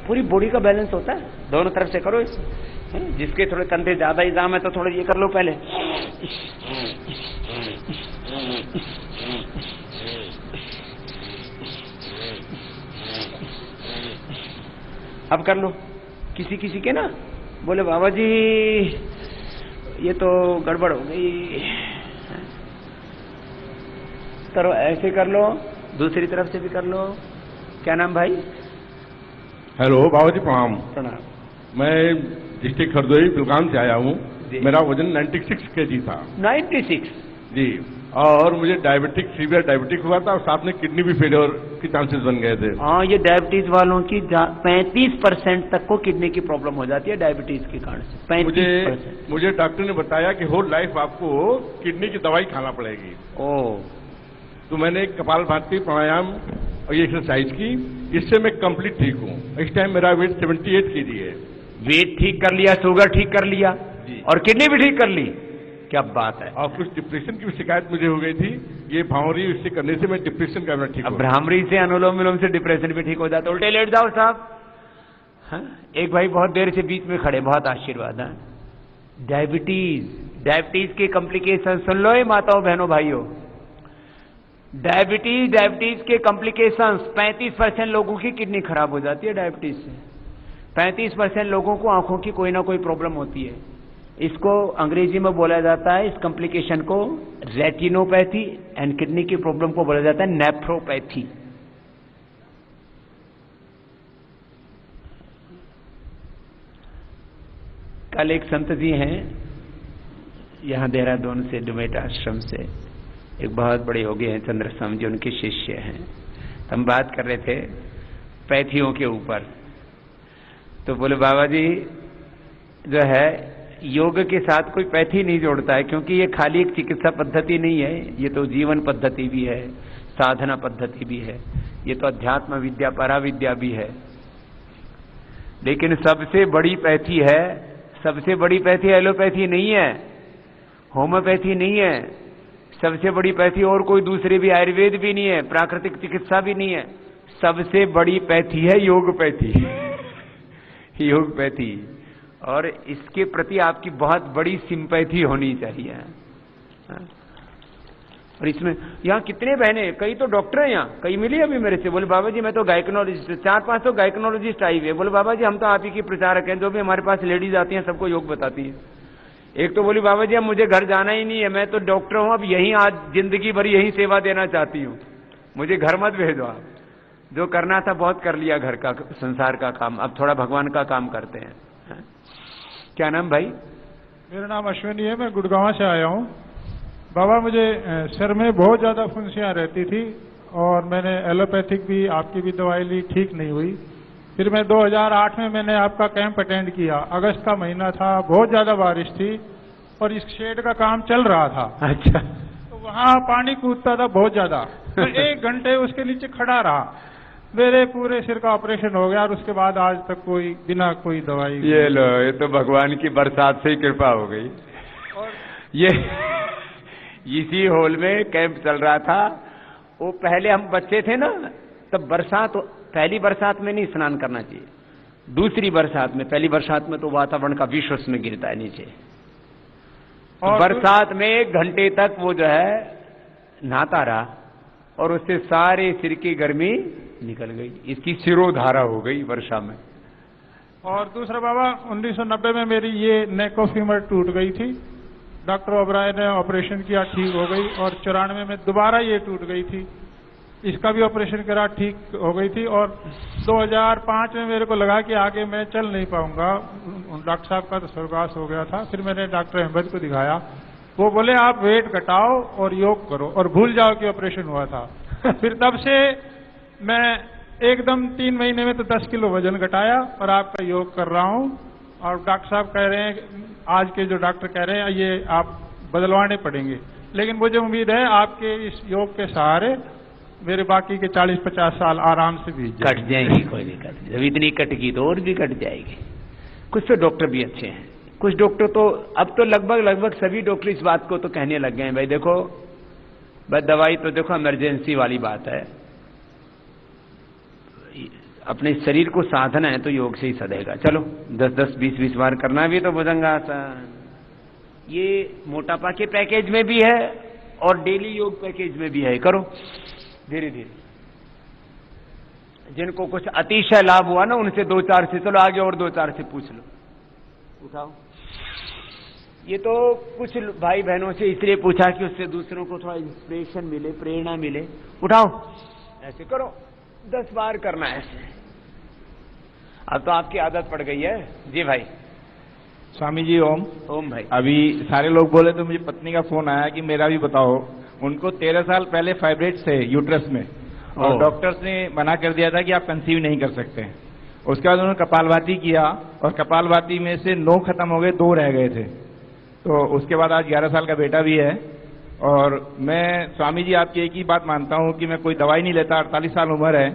पूरी बॉडी का बैलेंस होता है। दोनों तरफ से करो इस। जिसके थोड़े कंधे ज्यादा ही जाम है तो थोड़ा ये कर लो पहले। अब कर लो। किसी किसी के ना बोले बाबा जी ये तो गड़बड़ हो गई, करो ऐसे कर लो, दूसरी तरफ से भी कर लो। क्या नाम भाई? हेलो बाबा जी प्रणाम। प्रणाम। मैं डिस्ट्रिक्ट हरदोई बेलगाम से आया हूँ। मेरा वजन 96 kg था। 96? जी। और मुझे सीवियर डायबिटिक हुआ था और साथ में किडनी भी फेलियर के चांसेस बन गए थे। हाँ, ये डायबिटीज वालों की 35% तक को किडनी की प्रॉब्लम हो जाती है डायबिटीज के कारण से। 35%। मुझे डॉक्टर ने बताया कि होल लाइफ आपको किडनी की दवाई खाना पड़ेगी। ओह। तो मैंने कपाल भाती, प्राणायाम और ये एक्सरसाइज की, इससे मैं कंप्लीट ठीक हूँ। इस टाइम मेरा वेट 78 kg है। वेट ठीक कर लिया, शुगर ठीक कर लिया और किडनी भी ठीक कर ली, क्या बात है। और कुछ डिप्रेशन की भी शिकायत मुझे हो गई थी, ये भंवरी इससे करने से मैं डिप्रेशन का ठीक। अब भ्रामरी से, अनुलोम विलोम से डिप्रेशन भी ठीक हो जाता है। उल्टे लेट जाओ साहब। हाँ, एक भाई बहुत देर से बीच में खड़े, बहुत आशीर्वाद। हाँ, डायबिटीज के कॉम्प्लिकेशन सुन लो ये माताओं बहनों भाइयों। डायबिटीज के कॉम्प्लिकेशंस, 35% लोगों की किडनी खराब हो जाती है डायबिटीज से। 35% लोगों को आंखों की कोई ना कोई प्रॉब्लम होती है। इसको अंग्रेजी में बोला जाता है, इस कॉम्प्लिकेशन को रेटिनोपैथी, एंड किडनी की प्रॉब्लम को बोला जाता है नेफ्रोपैथी। कल एक संत जी हैं यहां देहरादून से, डुमेट आश्रम से, एक बहुत बड़े योगी हैं चंद्रस्वामी जी, उनके शिष्य हैं। हम बात कर रहे थे पैथियों के ऊपर, तो बोले बाबा जी जो है योग के साथ कोई पैथी नहीं जोड़ता है, क्योंकि ये खाली एक चिकित्सा पद्धति नहीं है, ये तो जीवन पद्धति भी है, साधना पद्धति भी है, ये तो अध्यात्म विद्या पराविद्या भी है। लेकिन सबसे बड़ी पैथी है, सबसे बड़ी पैथी एलोपैथी नहीं है, होम्योपैथी नहीं है, सबसे बड़ी पैथी और कोई दूसरी भी, आयुर्वेद भी नहीं है, प्राकृतिक चिकित्सा भी नहीं है, सबसे बड़ी पैथी है योगपैथी। योगपैथी, और इसके प्रति आपकी बहुत बड़ी सिंपैथी होनी चाहिए। और इसमें यहाँ कितने बहने, कई तो डॉक्टर हैं यहाँ, कई मिली अभी मेरे से, बोले बाबा जी मैं तो गायकोनोलॉजिस्ट, 4-5 तो गायकोनोलॉजिस्ट आई हुई है। बोले बाबा जी हम तो आप ही की प्रचारक हैं, जो भी हमारे पास लेडीज आती हैं सबको योग बताती हैं। एक तो बोली बाबा जी अब मुझे घर जाना ही नहीं है, मैं तो डॉक्टर हूं, अब यहीं आज जिंदगी भर यहीं सेवा देना चाहती हूँ, मुझे घर मत भेजो आप, जो करना था बहुत कर लिया, घर का संसार का काम, अब थोड़ा भगवान का काम करते हैं। क्या नाम भाई? मेरा नाम अश्विनी है, मैं गुड़गांव से आया हूँ। बाबा मुझे सर में बहुत ज्यादा फुंसियाँ रहती थी और मैंने एलोपैथिक भी आपकी भी दवाई ली, ठीक नहीं हुई। फिर मैं 2008 में मैंने आपका कैंप अटेंड किया, अगस्त का महीना था, बहुत ज्यादा बारिश थी और इस शेड का काम चल रहा था। अच्छा। तो वहाँ पानी कूदता था बहुत ज्यादा, तो 1 घंटे उसके नीचे खड़ा रहा, मेरे पूरे सिर का ऑपरेशन हो गया और उसके बाद आज तक कोई बिना कोई दवाई। ये लो, ये तो भगवान की बरसात से ही कृपा हो गई। और ये इसी हॉल में कैंप चल रहा था, वो पहले हम बच्चे थे ना, तब बरसात, पहली बरसात में नहीं स्नान करना चाहिए, दूसरी बरसात में, पहली बरसात में तो वातावरण का विष उसमें गिरता है नीचे, और बरसात में 1 घंटे तक वो जो है नहाता रहा और उससे सारे सिर की गर्मी निकल गई, इसकी सिरोधारा हो गई वर्षा में। और दूसरा बाबा 1990 में मेरी ये नेक ऑफ फीमर टूट गई थी, डॉक्टर ओबराय ने ऑपरेशन किया, ठीक हो गई, और 94 में दोबारा ये टूट गई थी, इसका भी ऑपरेशन करा, ठीक हो गई थी। और 2005 में मेरे को लगा कि आगे मैं चल नहीं पाऊंगा, डॉक्टर साहब का तो स्वर्गवास हो गया था। फिर मैंने डॉक्टर अहमद को दिखाया, वो बोले आप वेट घटाओ और योग करो और भूल जाओ कि ऑपरेशन हुआ था। फिर तब से मैं एकदम 3 महीने में तो 10 किलो वजन घटाया और आपका योग कर रहा हूं। और डॉक्टर साहब कह रहे हैं, आज के जो डॉक्टर कह रहे हैं ये आप बदलवाने पड़ेंगे, लेकिन मुझे उम्मीद है आपके इस योग के सहारे मेरे बाकी के 40-50 साल आराम से भी कट जाएंगी। कोई नहीं कट, जब इतनी कटगी तो और भी कट जाएगी। कुछ तो डॉक्टर भी अच्छे हैं, कुछ डॉक्टर तो अब तो लगभग सभी डॉक्टर इस बात को तो कहने लग गए हैं, भाई देखो बस दवाई तो देखो इमरजेंसी वाली बात है, अपने शरीर को साधना है तो योग से ही सधेगा। चलो 10-10, 20-20 बार करना भी तो भुजंगासन, ये मोटापा के पैकेज में भी है और डेली योग पैकेज में भी है, करो धीरे धीरे। जिनको कुछ अतिशय लाभ हुआ ना उनसे 2-4 से, चलो आगे और 2-4 से पूछ लो, उठाओ। ये तो कुछ भाई बहनों से इसलिए पूछा कि उससे दूसरों को थोड़ा इंस्पिरेशन मिले, प्रेरणा मिले, उठाओ ऐसे करो, 10 बार करना है ऐसे। अब तो आपकी आदत पड़ गई है। जी भाई। स्वामी जी ओम। ओम भाई। अभी सारे लोग बोले तो मुझे पत्नी का फोन आया कि मेरा भी बताओ। उनको 13 साल पहले फाइब्रेट्स थे यूट्रस में और डॉक्टर्स ने मना कर दिया था कि आप कंसीव नहीं कर सकते। उसके बाद उन्होंने कपालभाति किया और कपालभाति में से 9 खत्म हो गए, 2 रह गए थे। तो उसके बाद आज 11 साल का बेटा भी है। और मैं स्वामी जी आपकी एक ही बात मानता हूं कि मैं कोई दवाई नहीं लेता, 48 साल उम्र है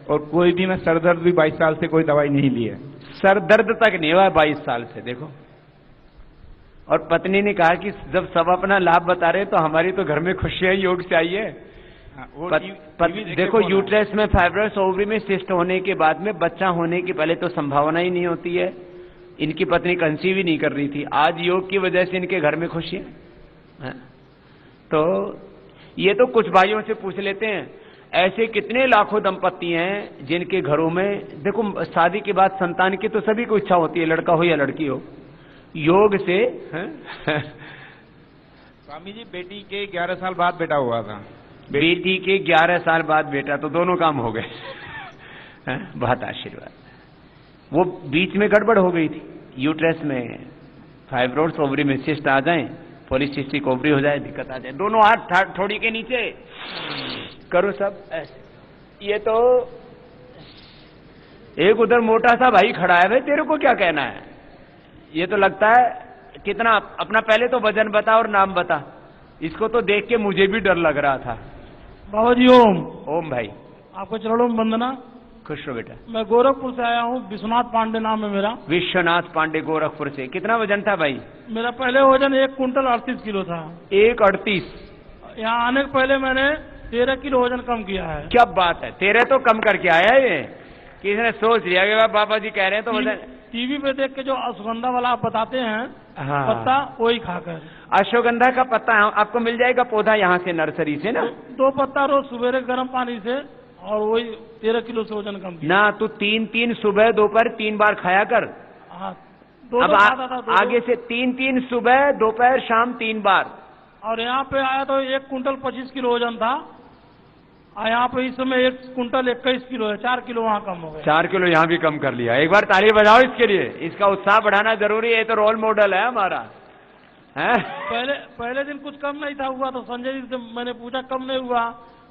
और कोई भी, मैं सर दर्द भी 22 साल से कोई दवाई नहीं ली है। सर दर्द तक नहीं हुआ 22 साल से, देखो। और पत्नी ने कहा कि जब सब अपना लाभ बता रहे तो हमारी तो घर में खुशियां योग से आई है। देखो यूट्रस में फाइब्रस, ओवरी में सिस्ट होने के बाद में बच्चा होने की पहले तो संभावना ही नहीं होती है। इनकी पत्नी कंसीव ही नहीं कर रही थी, आज योग की वजह से इनके घर में खुशी है। तो ये तो कुछ भाइयों से पूछ लेते हैं, ऐसे कितने लाखों दंपत्ति हैं जिनके घरों में, देखो शादी के बाद संतान की तो सभी को इच्छा होती है, लड़का हो या लड़की हो, योग से स्वामी जी बेटी के 11 साल बाद बेटा हुआ था। बेटी के 11 साल बाद बेटा, तो दोनों काम हो गए। बहुत आशीर्वाद। वो बीच में गड़बड़ हो गई थी, यूट्रस में फाइब्रोइड्स, ओवरी में सिस्ट आ जाए, पॉलीसिस्टिक ओवरी हो जाए, दिक्कत आ जाए। दोनों हाथ थोड़ी के नीचे करो सब ऐसे। ये तो एक उधर मोटा सा भाई खड़ा है, भाई तेरे को क्या कहना है? ये तो लगता है कितना, अपना पहले तो वजन बता और नाम बता। इसको तो देख के मुझे भी डर लग रहा था। बाबा जी ओम। ओम भाई, आपको चरणों में वंदना। खुश रहो बेटा। मैं गोरखपुर से आया हूँ, विश्वनाथ पांडे नाम है मेरा। विश्वनाथ पांडे, गोरखपुर से। कितना वजन था भाई? मेरा पहले वजन 1 कुंटल 38 किलो था। 1:38। यहाँ आने के पहले मैंने 13 किलो वजन कम किया है। क्या बात है, 13 तो कम करके आया ये। किसी ने सोच लिया कि बाबा जी कह रहे हैं तो वजन। टीवी पे देख के जो अश्वगंधा वाला आप बताते हैं, हाँ, पत्ता वही खाकर। अश्वगंधा का पत्ता आपको मिल जाएगा पौधा यहाँ से, नर्सरी से ना। 2 पत्ता रोज सवेरे गर्म पानी से, और वही 13 किलो से वजन कम किया ना। तू 3 सुबह दोपहर 3 बार खाया कर। हाँ, अब आगे से 3 सुबह दोपहर शाम 3 बार। और यहाँ पे आया तो 1 कुंटल 25 किलो वजन था, और यहाँ पे इस समय 1 कुंटल 21 किलो है। 4 किलो वहाँ कम हो गया। 4 किलो यहाँ भी कम कर लिया। एक बार ताली बजाओ इसके लिए। इसका उत्साह बढ़ाना जरूरी है, तो रोल मॉडल है हमारा। है? पहले दिन कुछ कम नहीं था हुआ, तो संजय जी से मैंने पूछा कम नहीं हुआ,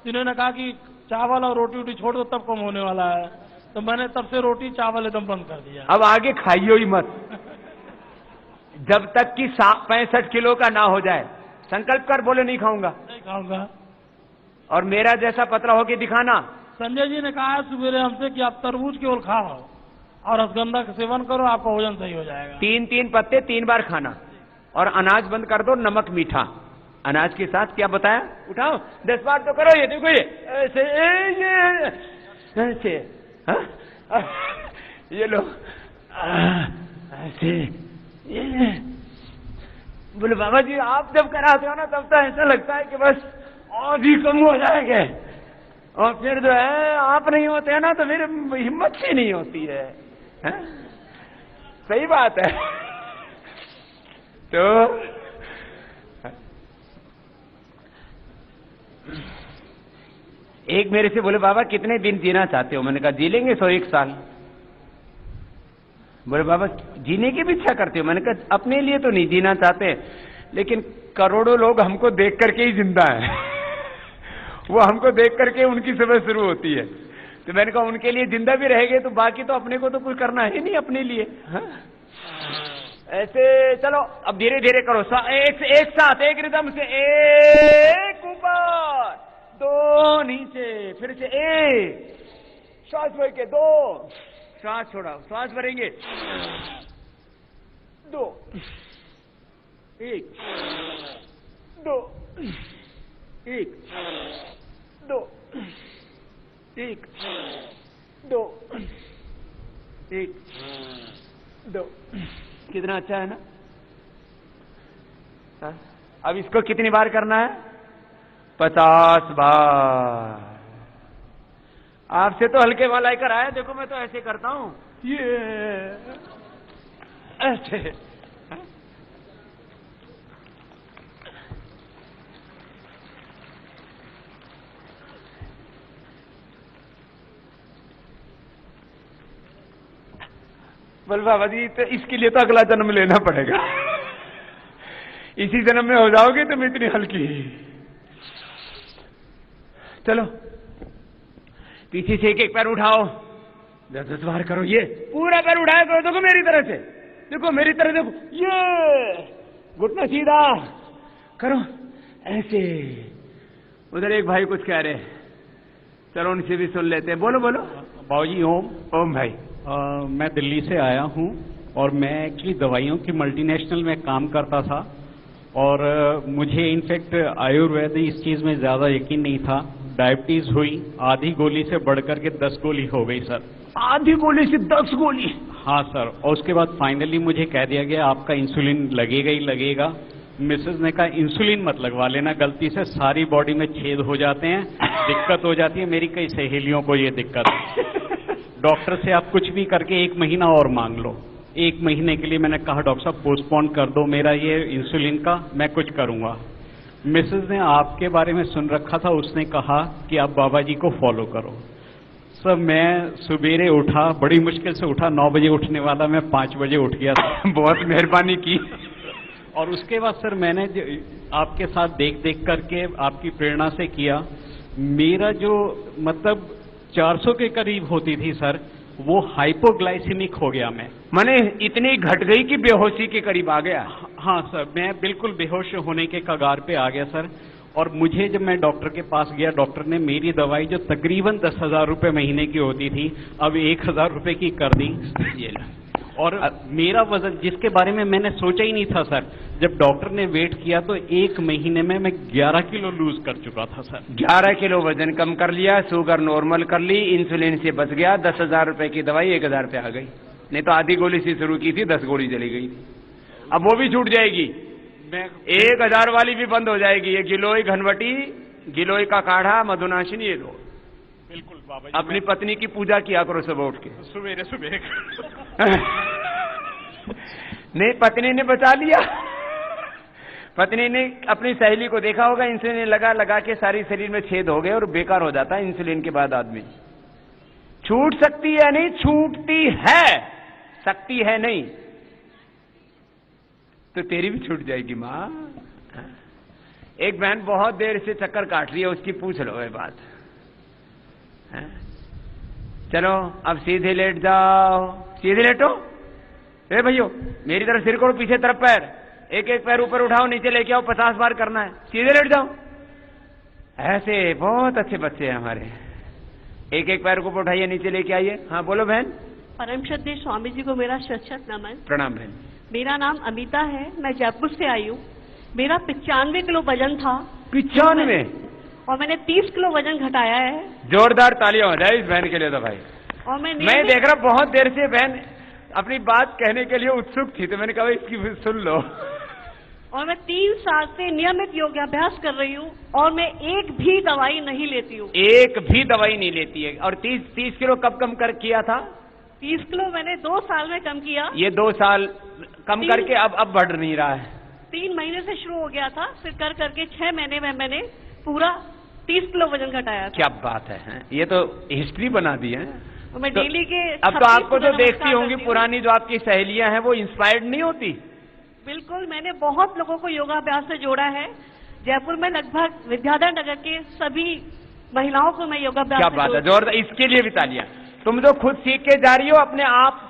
इन्होंने कहा कि चावल और रोटी वोटी छोड़ दो तब कम होने वाला है। तो मैंने तब से रोटी चावल एकदम बंद कर दिया। अब आगे खाइयो ही मत जब तक कि 65 किलो का ना हो जाए। संकल्प कर, बोले नहीं खाऊंगा। नहीं खाऊंगा। और मेरा जैसा पतला होके दिखाना। संजय जी ने कहा है सुबह हमसे कि आप तरबूज केवल खाओ और अश्वगंधा का सेवन करो, आपका वजन सही हो जाएगा। 3 पत्ते 3 बार खाना, और अनाज बंद कर दो, नमक मीठा। अनाज के साथ क्या बताया? उठाओ 10 बार तो करो। ये देखो, ये ऐसे ऐसे, ये लो ऐसे। बोले बाबा जी आप जब कराते हो ना तब तो ऐसा लगता है कि बस और भी कम हो जाएंगे, और फिर जो है आप नहीं होते हैं ना तो फिर हिम्मत सी नहीं होती है। सही बात है। तो एक मेरे से बोले बाबा कितने दिन जीना चाहते हो? मैंने कहा जी लेंगे 101 साल। बोले बाबा जीने की भी इच्छा करते हो? मैंने कहा अपने लिए तो नहीं जीना चाहते, लेकिन करोड़ों लोग हमको देख करके ही जिंदा है। वो हमको देख करके उनकी सुबह शुरू होती है। तो मैंने कहा उनके लिए जिंदा भी रहेंगे तो बाकी तो अपने को तो कुछ करना है नहीं अपने लिए। हाँ? ऐसे चलो अब धीरे धीरे करो, एक साथ एक रिदम से। 1 ऊपर, 2 नीचे, फिर से 1, श्वास भर के 2, श्वास छोड़ाओ, श्वास भरेंगे 2, 1, 2, 1, 2, 1, 2, 1, 2। कितना अच्छा है ना? हा? अब इसको कितनी बार करना है? 50 बार। आपसे तो हल्के वाला ही कराया, देखो मैं तो ऐसे करता हूं, ये ऐसे। बोल बाबा जी तो इसके लिए तो अगला जन्म लेना पड़ेगा। इसी जन्म में हो जाओगे तुम इतनी हल्की। चलो पीछे से एक पैर उठाओ, 10 बार करो। ये पूरा पैर उठाया करो, देखो मेरी तरह से, देखो मेरी तरह, देखो ये घुटना सीधा करो ऐसे। उधर एक भाई कुछ कह रहे, चलो उनसे भी सुन लेते हैं। बोलो बोलो। बाबू जी ओम। ओम भाई। मैं दिल्ली से आया हूँ और मैं एक्चुअली दवाइयों की मल्टीनेशनल में काम करता था, और मुझे इनफैक्ट आयुर्वेद इस चीज़ में ज़्यादा यकीन नहीं था। डायबिटीज हुई, आधी गोली से बढ़कर के 10 गोली हो गई सर। आधी गोली से 10 गोली? हाँ सर। और उसके बाद फाइनली मुझे कह दिया गया आपका इंसुलिन लगेगा ही लगेगा। मिसेज ने कहा इंसुलिन मत लगवा लेना, गलती से सारी बॉडी में छेद हो जाते हैं, दिक्कत हो जाती है। मेरी कई सहेलियों को ये दिक्कत है। डॉक्टर से आप कुछ भी करके 1 महीना और मांग लो। 1 महीने के लिए मैंने कहा डॉक्टर साहब पोस्टपोन कर दो मेरा ये इंसुलिन का, मैं कुछ करूंगा। मिसेज ने आपके बारे में सुन रखा था, उसने कहा कि आप बाबा जी को फॉलो करो। सर मैं सवेरे उठा, बड़ी मुश्किल से उठा, 9 बजे उठने वाला मैं 5 बजे उठ गया था। बहुत मेहरबानी की। और उसके बाद सर मैंने आपके साथ देख देख करके आपकी प्रेरणा से किया। मेरा जो मतलब 400 के करीब होती थी सर, वो हाइपोग्लाइसेमिक हो गया। माने इतनी घट गई कि बेहोशी के करीब आ गया? हाँ सर, मैं बिल्कुल बेहोश होने के कगार पे आ गया सर। और मुझे जब मैं डॉक्टर के पास गया, डॉक्टर ने मेरी दवाई जो तकरीबन 10,000 रुपए महीने की होती थी, अब 1,000 रुपए की कर दी। ये और मेरा वजन जिसके बारे में मैंने सोचा ही नहीं था सर, जब डॉक्टर ने वेट किया तो 1 महीने में मैं 11 किलो लूज कर चुका था सर। 11 किलो वजन कम कर लिया, शुगर नॉर्मल कर ली, इंसुलिन से बच गया, 10,000 रुपए की दवाई 1,000 पे आ गई। नहीं तो आधी गोली से शुरू की थी, 10 गोली चली गई थी। अब वो भी छूट जाएगी, 1,000 वाली भी बंद हो जाएगी। ये गिलोय घनवटी, गिलोय का काढ़ा, मधुनाशिनी, ये लो। बिल्कुल बाबा जी। अपनी पत्नी की पूजा किया करो सुबह उठ के, सवेरे सवेरे। नहीं, पत्नी ने बचा लिया। पत्नी ने अपनी सहेली को देखा होगा, इंसुलिन लगा लगा के सारी शरीर में छेद हो गए और बेकार हो जाता है इंसुलिन के बाद आदमी। छूट सकती है नहीं, छूटती है, सकती है नहीं। तो तेरी भी छूट जाएगी मां। एक बहन बहुत देर से चक्कर काट रही है, उसकी पूछ लो ये बात। चलो अब सीधे लेट जाओ, सीधे लेटो। ए भैयो, मेरी तरफ सिर करो, पीछे तरफ पैर, एक एक पैर ऊपर उठाओ, नीचे लेके आओ, 50 बार करना है। सीधे लेट जाओ। ऐसे बहुत अच्छे बच्चे हैं हमारे। एक एक पैर को उठाइए, नीचे लेके आइए। हाँ बोलो बहन। परम श्रद्धेय स्वामी जी को मेरा शत नमन। प्रणाम बहन। मेरा नाम अमिता है, मैं जयपुर से आई हूँ। मेरा 95 किलो वजन था। 95? और मैंने 30 किलो वजन घटाया है। जोरदार तालियां हो जाए इस बहन के लिए तो भाई। और मैं देख रहा बहुत देर से बहन अपनी बात कहने के लिए उत्सुक थी, तो मैंने कहा इसकी सुन लो। और मैं 3 साल से नियमित योगाभ्यास कर रही हूँ और मैं एक भी दवाई नहीं लेती हूँ। एक भी दवाई नहीं लेती है। और 30 किलो कब कम कर किया था? 30 किलो मैंने 2 साल में कम किया। ये 2 साल कम करके अब बढ़ नहीं रहा है। 3 महीने से शुरू हो गया था, फिर कर करके 6 महीने में मैंने पूरा 30 किलो वजन घटाया था। क्या बात है, ये तो हिस्ट्री बना दी है। मैं डेली के अब तो आपको जो देखती होंगी पुरानी जो आपकी सहेलियां हैं, वो इंस्पायर्ड नहीं होती? बिल्कुल, मैंने बहुत लोगों को योगाभ्यास से जोड़ा है। जयपुर में लगभग विद्याधर नगर के सभी महिलाओं को मैं योगाभ्यास। क्या बात है, जोरदार, इसके लिए भी तालियां। तुम जो खुद सीख के जा रही हो, अपने आप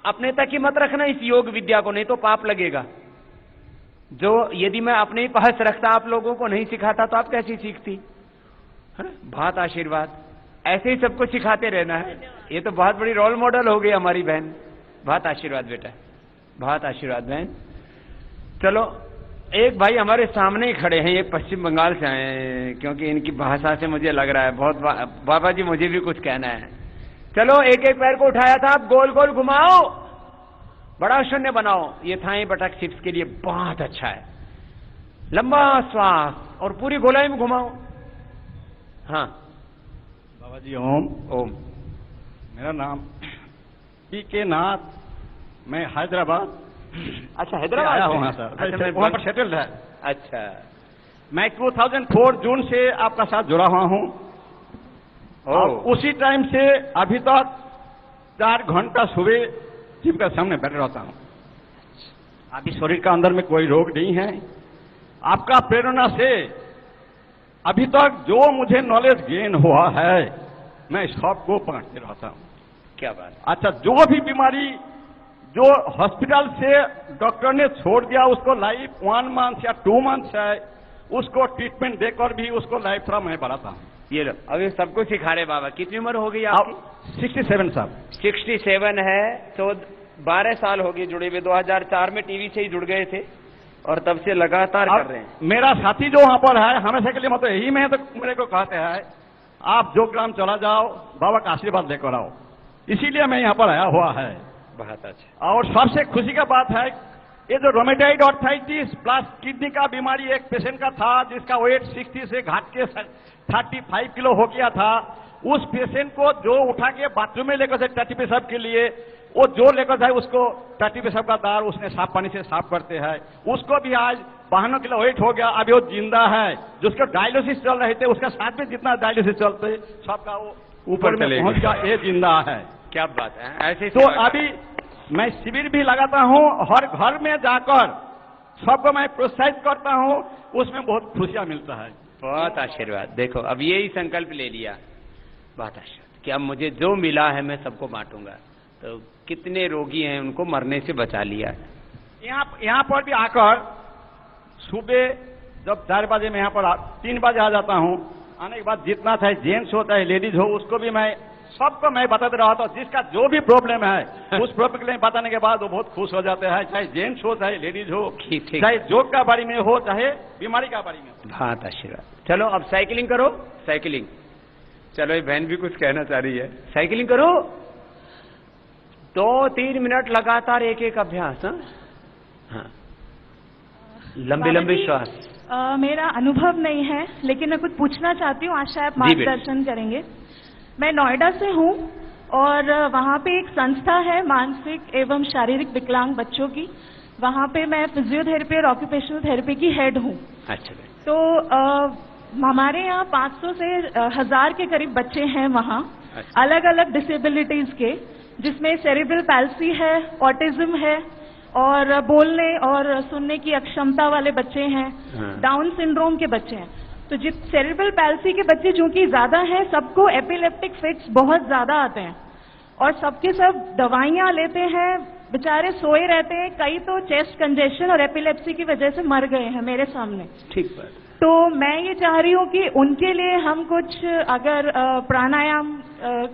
अपने तक ही मत रखना इस योग विद्या को, नहीं तो पाप लगेगा। जो यदि मैं अपने ही पास रखता, आप लोगों को नहीं सिखाता, तो आप कैसी सीखती? है ना? बहुत आशीर्वाद, ऐसे ही सबको सिखाते रहना है। ये तो बहुत बड़ी रोल मॉडल हो गई हमारी बहन। बहुत आशीर्वाद बेटा, बहुत आशीर्वाद बहन। चलो, एक भाई हमारे सामने ही खड़े हैं, ये पश्चिम बंगाल से आए हैं, क्योंकि इनकी भाषा से मुझे लग रहा है बहुत बाबा जी मुझे भी कुछ कहना है। चलो, एक एक पैर को उठाया था, आप गोल गोल घुमाओ, बड़ा शून्य बनाओ। ये थाई बटक चिप्स के लिए बहुत अच्छा है। लंबा श्वास और पूरी गोलाई में घुमाओ। हाँ बाबा जी, ओम ओम। मेरा नाम PK नाथ, मैं हैदराबाद। अच्छा, हैदराबाद आया हूँ सर। अच्छा, वहाँ पर सेटल्ड है। अच्छा, मैं 2004 जून से आपका साथ जुड़ा हुआ हूँ। और उसी टाइम से अभी तक 4 घंटा सुबह जिम के सामने बैठे रहता हूँ। अभी शरीर का अंदर में कोई रोग नहीं है। आपका प्रेरणा से अभी तक जो मुझे नॉलेज गेन हुआ है, मैं सबको बांटते रहता हूँ। क्या बात। अच्छा, जो भी बीमारी जो हॉस्पिटल से डॉक्टर ने छोड़ दिया, उसको लाइफ 1 मंथ या 2 मंथ है, उसको ट्रीटमेंट देकर भी उसको लाइफ थोड़ा मैं बढ़ाता हूँ। ये लो, अभी सबको सिखा रहे बाबा। कितनी उम्र हो गई आपकी? 67 साल। 67 है, तो 12 साल हो गए जुड़े हुए। 2004 में टीवी से ही जुड़ गए थे और तब से लगातार कर रहे हैं। मेरा साथी जो वहां पर है, हमेशा के लिए मतलब यही में तो मेरे को कहते हैं आप जो ग्राम चला जाओ, बाबा का आशीर्वाद लेकर आओ। इसीलिए मैं यहाँ पर आया हुआ है। बहुत अच्छा। और सबसे खुशी का बात है, ये जो रोमेटाइड आर्थराइटिस प्लस किडनी का बीमारी एक पेशेंट का था, जिसका वेट 60 से घाट के 35 किलो हो गया था। उस पेशेंट को जो उठा के बाथरूम में लेकर जाए टट्टी पेशाब के लिए, वो जो लेकर जाए उसको टट्टी पेशाब का दार उसने साफ पानी से साफ करते हैं। उसको भी आज 52 किलो वेट हो गया, अभी वो जिंदा है। जिसको डायलिसिस चल रहे थे, उसका साथ में जितना डायलिसिस चलते सबका वो ऊपर में पहुंच गया, ये जिंदा है। क्या बात है। ऐसे तो अभी मैं शिविर भी लगाता हूँ, हर घर में जाकर सबको मैं प्रोत्साहित करता हूँ, उसमें बहुत खुशियां मिलता है। बहुत आशीर्वाद। देखो अब यही संकल्प ले लिया, बहुत आशीर्वाद कि अब मुझे जो मिला है मैं सबको बांटूंगा। तो कितने रोगी हैं उनको मरने से बचा लिया। यहाँ पर भी आकर सुबह जब 4 बजे मैं यहाँ पर 3 बजे आ जाता हूँ, आने के बाद जितना चाहे जेंट्स हो चाहे लेडीज हो, उसको भी मैं सबको मैं बताते रहता हूँ। जिसका जो भी प्रॉब्लम है उस प्रॉब्लम के लिए बताने के बाद वो बहुत खुश हो जाते हैं, चाहे जेंट्स हो चाहे लेडीज हो, चाहे जोग का बारे में हो चाहे बीमारी का बारे में हो। बहुत आशीर्वाद। चलो अब साइकिलिंग करो, साइकिलिंग। चलो ये बहन भी कुछ कहना चाह रही है। साइकिलिंग करो 2-3 मिनट लगातार, एक अभ्यास। हाँ, लंबे लंबे श्वास। मेरा अनुभव नहीं है, लेकिन मैं कुछ पूछना चाहती हूँ, आशा आप मार्गदर्शन करेंगे। मैं नोएडा से हूँ और वहाँ पे एक संस्था है मानसिक एवं शारीरिक विकलांग बच्चों की। वहाँ पे मैं फिजियोथेरेपी और ऑक्यूपेशनल थेरेपी की हेड हूँ। अच्छा। तो हमारे यहाँ 500 से 1000 के करीब बच्चे हैं वहाँ। अच्छा। अलग अलग डिसेबिलिटीज के, जिसमें सेरेब्रल पैल्सी है, ऑटिज्म है और बोलने और सुनने की अक्षमता वाले बच्चे हैं, डाउन सिंड्रोम के बच्चे हैं। तो जिस सेरेब्रल पैल्सी के बच्चे जो कि ज्यादा हैं, सबको एपिलेप्टिक फिट्स बहुत ज्यादा आते हैं और सबके सब दवाइयां लेते हैं, बेचारे सोए रहते हैं। कई तो चेस्ट कंजेशन और एपिलेप्सी की वजह से मर गए हैं मेरे सामने। ठीक बात। तो मैं ये चाह रही हूँ कि उनके लिए हम कुछ अगर प्राणायाम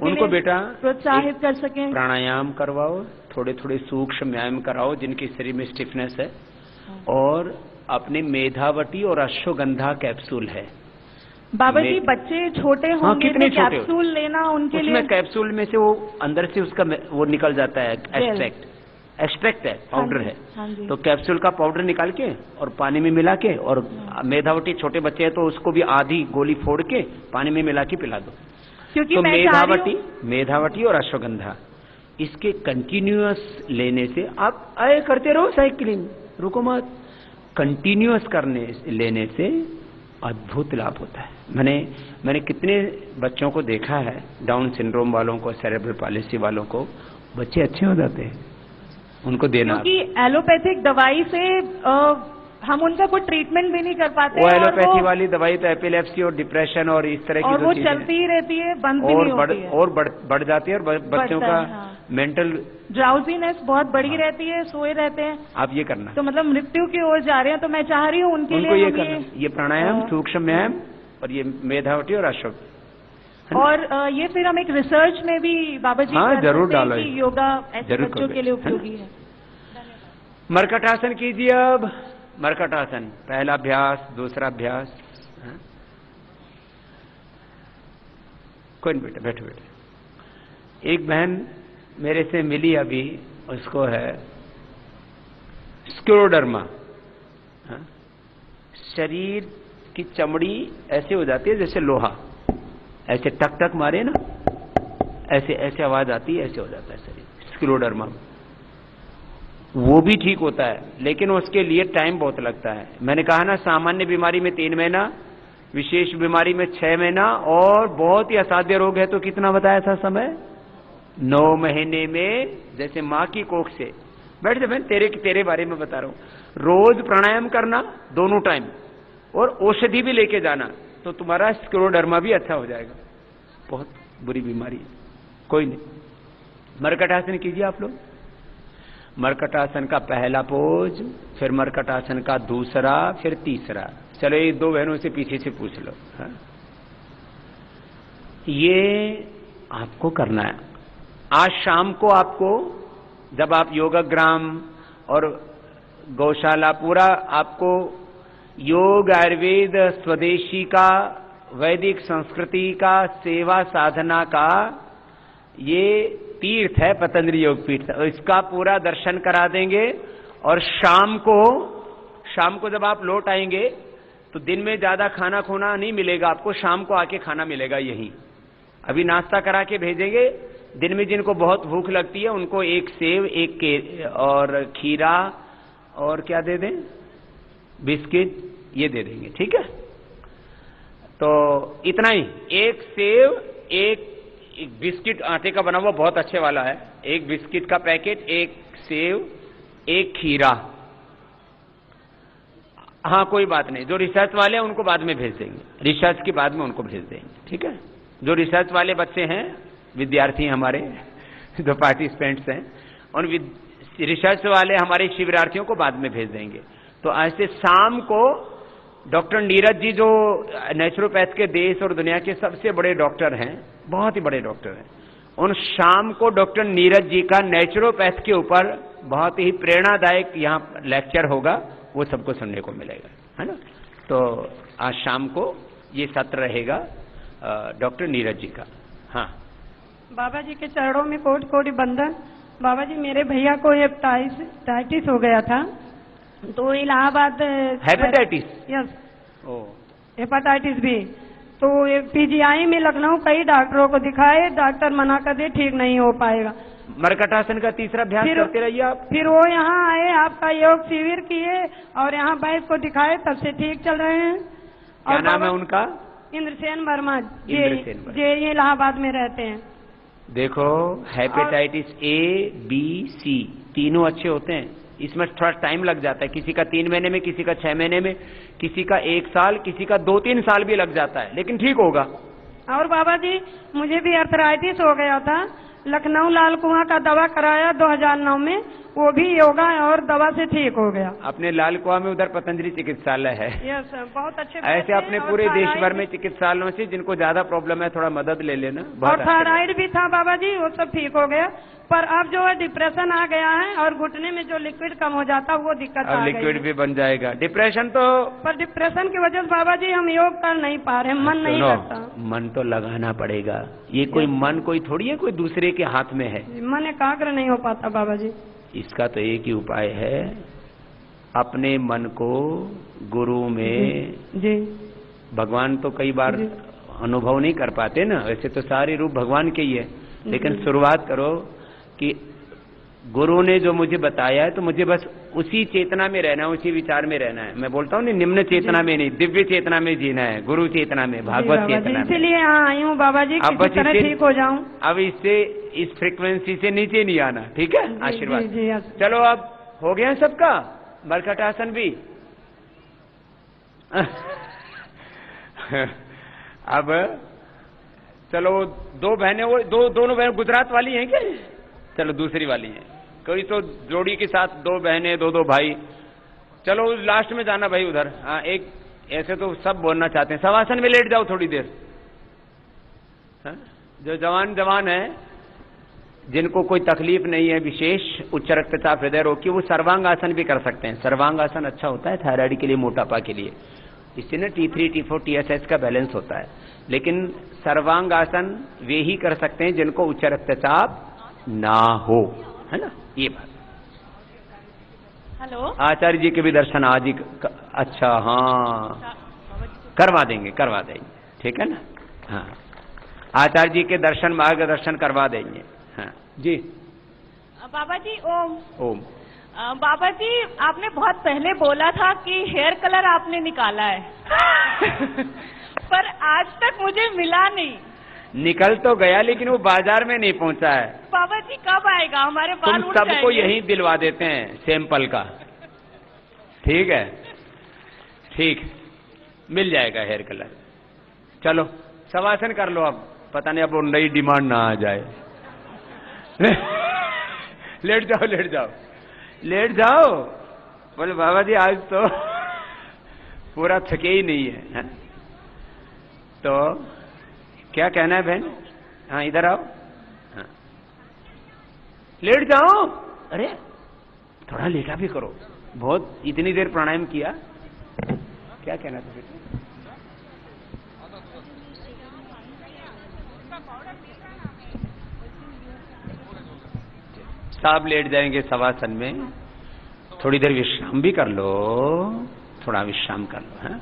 उनको बेटा प्रोत्साहित कर सकें। प्राणायाम करवाओ, थोड़े थोड़े सूक्ष्म व्यायाम कराओ जिनके शरीर में स्टिफनेस है, और अपने मेधावटी और अश्वगंधा कैप्सूल है। बाबा जी बच्चे छोटे होंगे तो कैप्सूल लेना उनके लिए। कैप्सूल में से वो अंदर से उसका वो निकल जाता है, एक्सट्रैक्ट है, पाउडर है। तो कैप्सूल का पाउडर निकाल के और पानी में मिला के, और मेधावटी छोटे बच्चे हैं तो उसको भी आधी गोली फोड़ के पानी में मिला के पिला दो। क्योंकि तो मेधावटी और अश्वगंधा इसके कंटिन्यूअस लेने से आप आए करते रहो साइकिलिंग, रुको मत। कंटिन्यूअस लेने से अद्भुत लाभ होता है। मैंने कितने बच्चों को देखा है, डाउन सिंड्रोम वालों को, सेरेब्रल पैलिसी वालों को, बच्चे अच्छे हो जाते हैं उनको देना। क्योंकि एलोपैथिक दवाई से हम उनका कोई ट्रीटमेंट भी नहीं कर पाते। वो एलोपैथी वाली दवाई तो एपिलेप्सी और डिप्रेशन और इस तरह की और वो चलती ही रहती है, बंद भी नहीं होती है, और बढ़ जाती है, और बच्चों का मेंटल ड्राउजीनेस बहुत बढ़ी रहती है, सोए रहते हैं। आप ये करना, तो मतलब मृत्यु की ओर जा रहे हैं। तो मैं चाह रही हूँ उनके लिए ये करना, ये प्राणायाम, सूक्ष्म व्यायाम और ये मेधावटी और अश्वगंधा। और ये फिर हम एक रिसर्च में भी बाबा जी जरूर डालो, योगा ऐसे बच्चों के लिए उपयोगी है। मरकटासन कीजिए। अब मरकटासन, पहला अभ्यास, दूसरा अभ्यास। कोई नहीं बेटा, बैठो बेटा। एक बहन मेरे से मिली अभी, उसको है स्क्लेरोडर्मा। शरीर की चमड़ी ऐसे हो जाती है जैसे लोहा, ऐसे टक टक मारे ना, ऐसे ऐसे आवाज आती है, ऐसे हो जाता है शरीर, स्क्लेरोडर्मा। वो भी ठीक होता है, लेकिन उसके लिए टाइम बहुत लगता है। मैंने कहा ना, सामान्य बीमारी में 3 महीना, विशेष बीमारी में 6 महीना, और बहुत ही असाध्य रोग है तो कितना बताया था समय? 9 महीने में। जैसे माँ की कोख से बैठ जा बहन, तेरे बारे में बता रहा हूं। रोज प्राणायाम करना दोनों टाइम, और औषधि भी लेके जाना, तो तुम्हारा स्क्लेरोडर्मा भी अच्छा हो जाएगा। बहुत बुरी बीमारी है, कोई नहीं। मरकटासन कीजिए आप लोग। मरकटासन का पहला पोज, फिर मरकटासन का दूसरा, फिर तीसरा। चलो ये 2 बहनों से पीछे से पूछ लो। हाँ? ये आपको करना है। आज शाम को आपको, जब आप योगाग्राम और गौशाला पूरा आपको योग, आयुर्वेद, स्वदेशी का वैदिक संस्कृति का, सेवा साधना का ये तीर्थ है पतंजलि योगपीठ। इसका पूरा दर्शन करा देंगे। और शाम को जब आप लौट आएंगे तो दिन में ज्यादा खाना खोना नहीं मिलेगा आपको, शाम को आके खाना मिलेगा यहीं। अभी नाश्ता करा के भेजेंगे। दिन में जिनको बहुत भूख लगती है उनको एक सेव, एक और खीरा और क्या दे दें, बिस्किट, ये दे देंगे, ठीक है। तो इतना ही, एक सेव, एक बिस्किट आटे का बना हुआ बहुत अच्छे वाला है, एक बिस्किट का पैकेट, एक सेव, एक खीरा। हाँ कोई बात नहीं, जो रिसर्च वाले हैं उनको बाद में भेज देंगे, रिसर्च के बाद में उनको भेज देंगे, ठीक है। जो रिसर्च वाले बच्चे हैं, विद्यार्थी हमारे जो पार्टिसिपेंट्स हैं, उन रिसर्च वाले हमारे शिविरार्थियों को बाद में भेज देंगे। तो ऐसे शाम को डॉक्टर नीरज जी जो नेचुरोपैथ के देश और दुनिया के सबसे बड़े डॉक्टर हैं, बहुत ही बड़े डॉक्टर हैं, उन शाम को डॉक्टर नीरज जी का नेचुरोपैथ के ऊपर बहुत ही प्रेरणादायक यहाँ लेक्चर होगा, वो सबको सुनने को मिलेगा, है ना। तो आज शाम को ये सत्र रहेगा डॉक्टर नीरज जी का। हाँ बाबा जी के चरणों में कोटि कोटि बंदन। बाबा जी मेरे भैया को हेपेटाइटिस हो गया था, तो Allahabad hepatitis, yes, hepatitis B, तो पीजीआई में लखनऊ कई डॉक्टरों को दिखाए, डॉक्टर मना कर दे ठीक नहीं हो पाएगा। मरकटासन का तीसरा अभ्यास करते रहिए आप। फिर वो यहाँ आए, आपका योग शिविर किए और यहाँ वैद्य को दिखाए, तब से ठीक चल रहे हैं। क्या नाम है उनका? इंद्रसेन वर्मा जी, ये इलाहाबाद में रहते हैं। देखो हेपेटाइटिस ए, बी, सी तीनों अच्छे होते हैं, इसमें थोड़ा टाइम लग जाता है, किसी का 3 महीने में, किसी का 6 महीने में, किसी का 1 साल, किसी का 2-3 साल भी लग जाता है, लेकिन ठीक होगा। और बाबा जी मुझे भी आर्थराइटिस हो गया था, लखनऊ लाल कुआं का दवा कराया 2009 में, वो भी योगा और दवा से ठीक हो गया। अपने लाल कुआं में उधर पतंजलि चिकित्सालय है। यस बहुत अच्छे। ऐसे अपने पूरे देश भर में चिकित्सालयों से जिनको ज्यादा प्रॉब्लम है थोड़ा मदद ले लेना। और थायराइड भी था बाबा जी, वो सब ठीक हो गया, पर अब जो है डिप्रेशन आ गया है और घुटने में जो लिक्विड कम हो जाता वो दिक्कत आ गई। लिक्विड भी बन जाएगा। डिप्रेशन तो, पर डिप्रेशन की वजह से बाबा जी हम योग कर नहीं पा रहे, मन नहीं लगता। मन तो लगाना पड़ेगा, ये कोई मन कोई थोड़ी है, कोई दूसरे के हाथ में है। मन एकाग्र नहीं हो पाता बाबा जी। इसका तो एक ही उपाय है, अपने मन को गुरु में जी। भगवान तो कई बार अनुभव नहीं कर पाते ना, वैसे तो सारे रूप भगवान के ही है, लेकिन शुरुआत करो कि गुरु ने जो मुझे बताया है तो मुझे बस उसी चेतना में रहना है, उसी विचार में रहना है। मैं बोलता हूँ निम्न चेतना में नहीं, दिव्य चेतना में जीना है, गुरु चेतना में, भागवत चेतना में। इसीलिए यहाँ आई हूँ बाबा जी, किसी तरह ठीक हो जाऊं। अब इससे, इस फ्रीक्वेंसी से नीचे नहीं आना, ठीक है। आशीर्वाद। चलो अब हो गया सबका, मरकटासन भी। अब चलो दो बहनें, वो दोनों बहन गुजरात वाली हैं क्या? चलो दूसरी वाली है, कोई तो जोड़ी के साथ 2 बहनें 2 भाई। चलो लास्ट में जाना भाई उधर। हाँ एक ऐसे तो सब बोलना चाहते हैं, शवासन में लेट जाओ थोड़ी देर। हाँ? जो जवान है, जिनको कोई तकलीफ नहीं है विशेष, उच्च रक्तचाप, हृदय रोग की, वो सर्वांग आसन भी कर सकते हैं। सर्वांग आसन अच्छा होता है थायराइड के लिए, मोटापा के लिए, इससे ना T3, T4, TSH का बैलेंस होता है। लेकिन सर्वांग आसन वे ही कर सकते हैं जिनको उच्च रक्तचाप ना हो, है ना, ये बात। हेलो, आचार्य जी के भी दर्शन आज ही अच्छा, हाँ करवा देंगे, ठीक है ना। हाँ आचार्य जी के दर्शन, मार्गदर्शन करवा देंगे। हाँ जी बाबा जी। ओम ओम। बाबा जी आपने बहुत पहले बोला था कि हेयर कलर आपने निकाला है पर आज तक मुझे मिला नहीं। निकल तो गया लेकिन वो बाजार में नहीं पहुंचा है। बाबा जी कब आएगा? हमारे बाल तुम सबको यही दिलवा देते हैं सैंपल का, ठीक है, ठीक मिल जाएगा हेयर कलर। चलो शवासन कर लो, अब पता नहीं अब वो नई डिमांड ना आ जाए। लेट जाओ। बोले बाबा जी आज तो पूरा थके ही नहीं है, तो क्या कहना है बहन? हाँ इधर आओ। हाँ लेट जाओ। अरे थोड़ा लेटा भी करो, बहुत इतनी देर प्राणायाम किया। क्या कहना था बेटा? चुपचाप लेट जाएंगे शवासन में, थोड़ी देर विश्राम भी कर लो, थोड़ा विश्राम कर लो, है।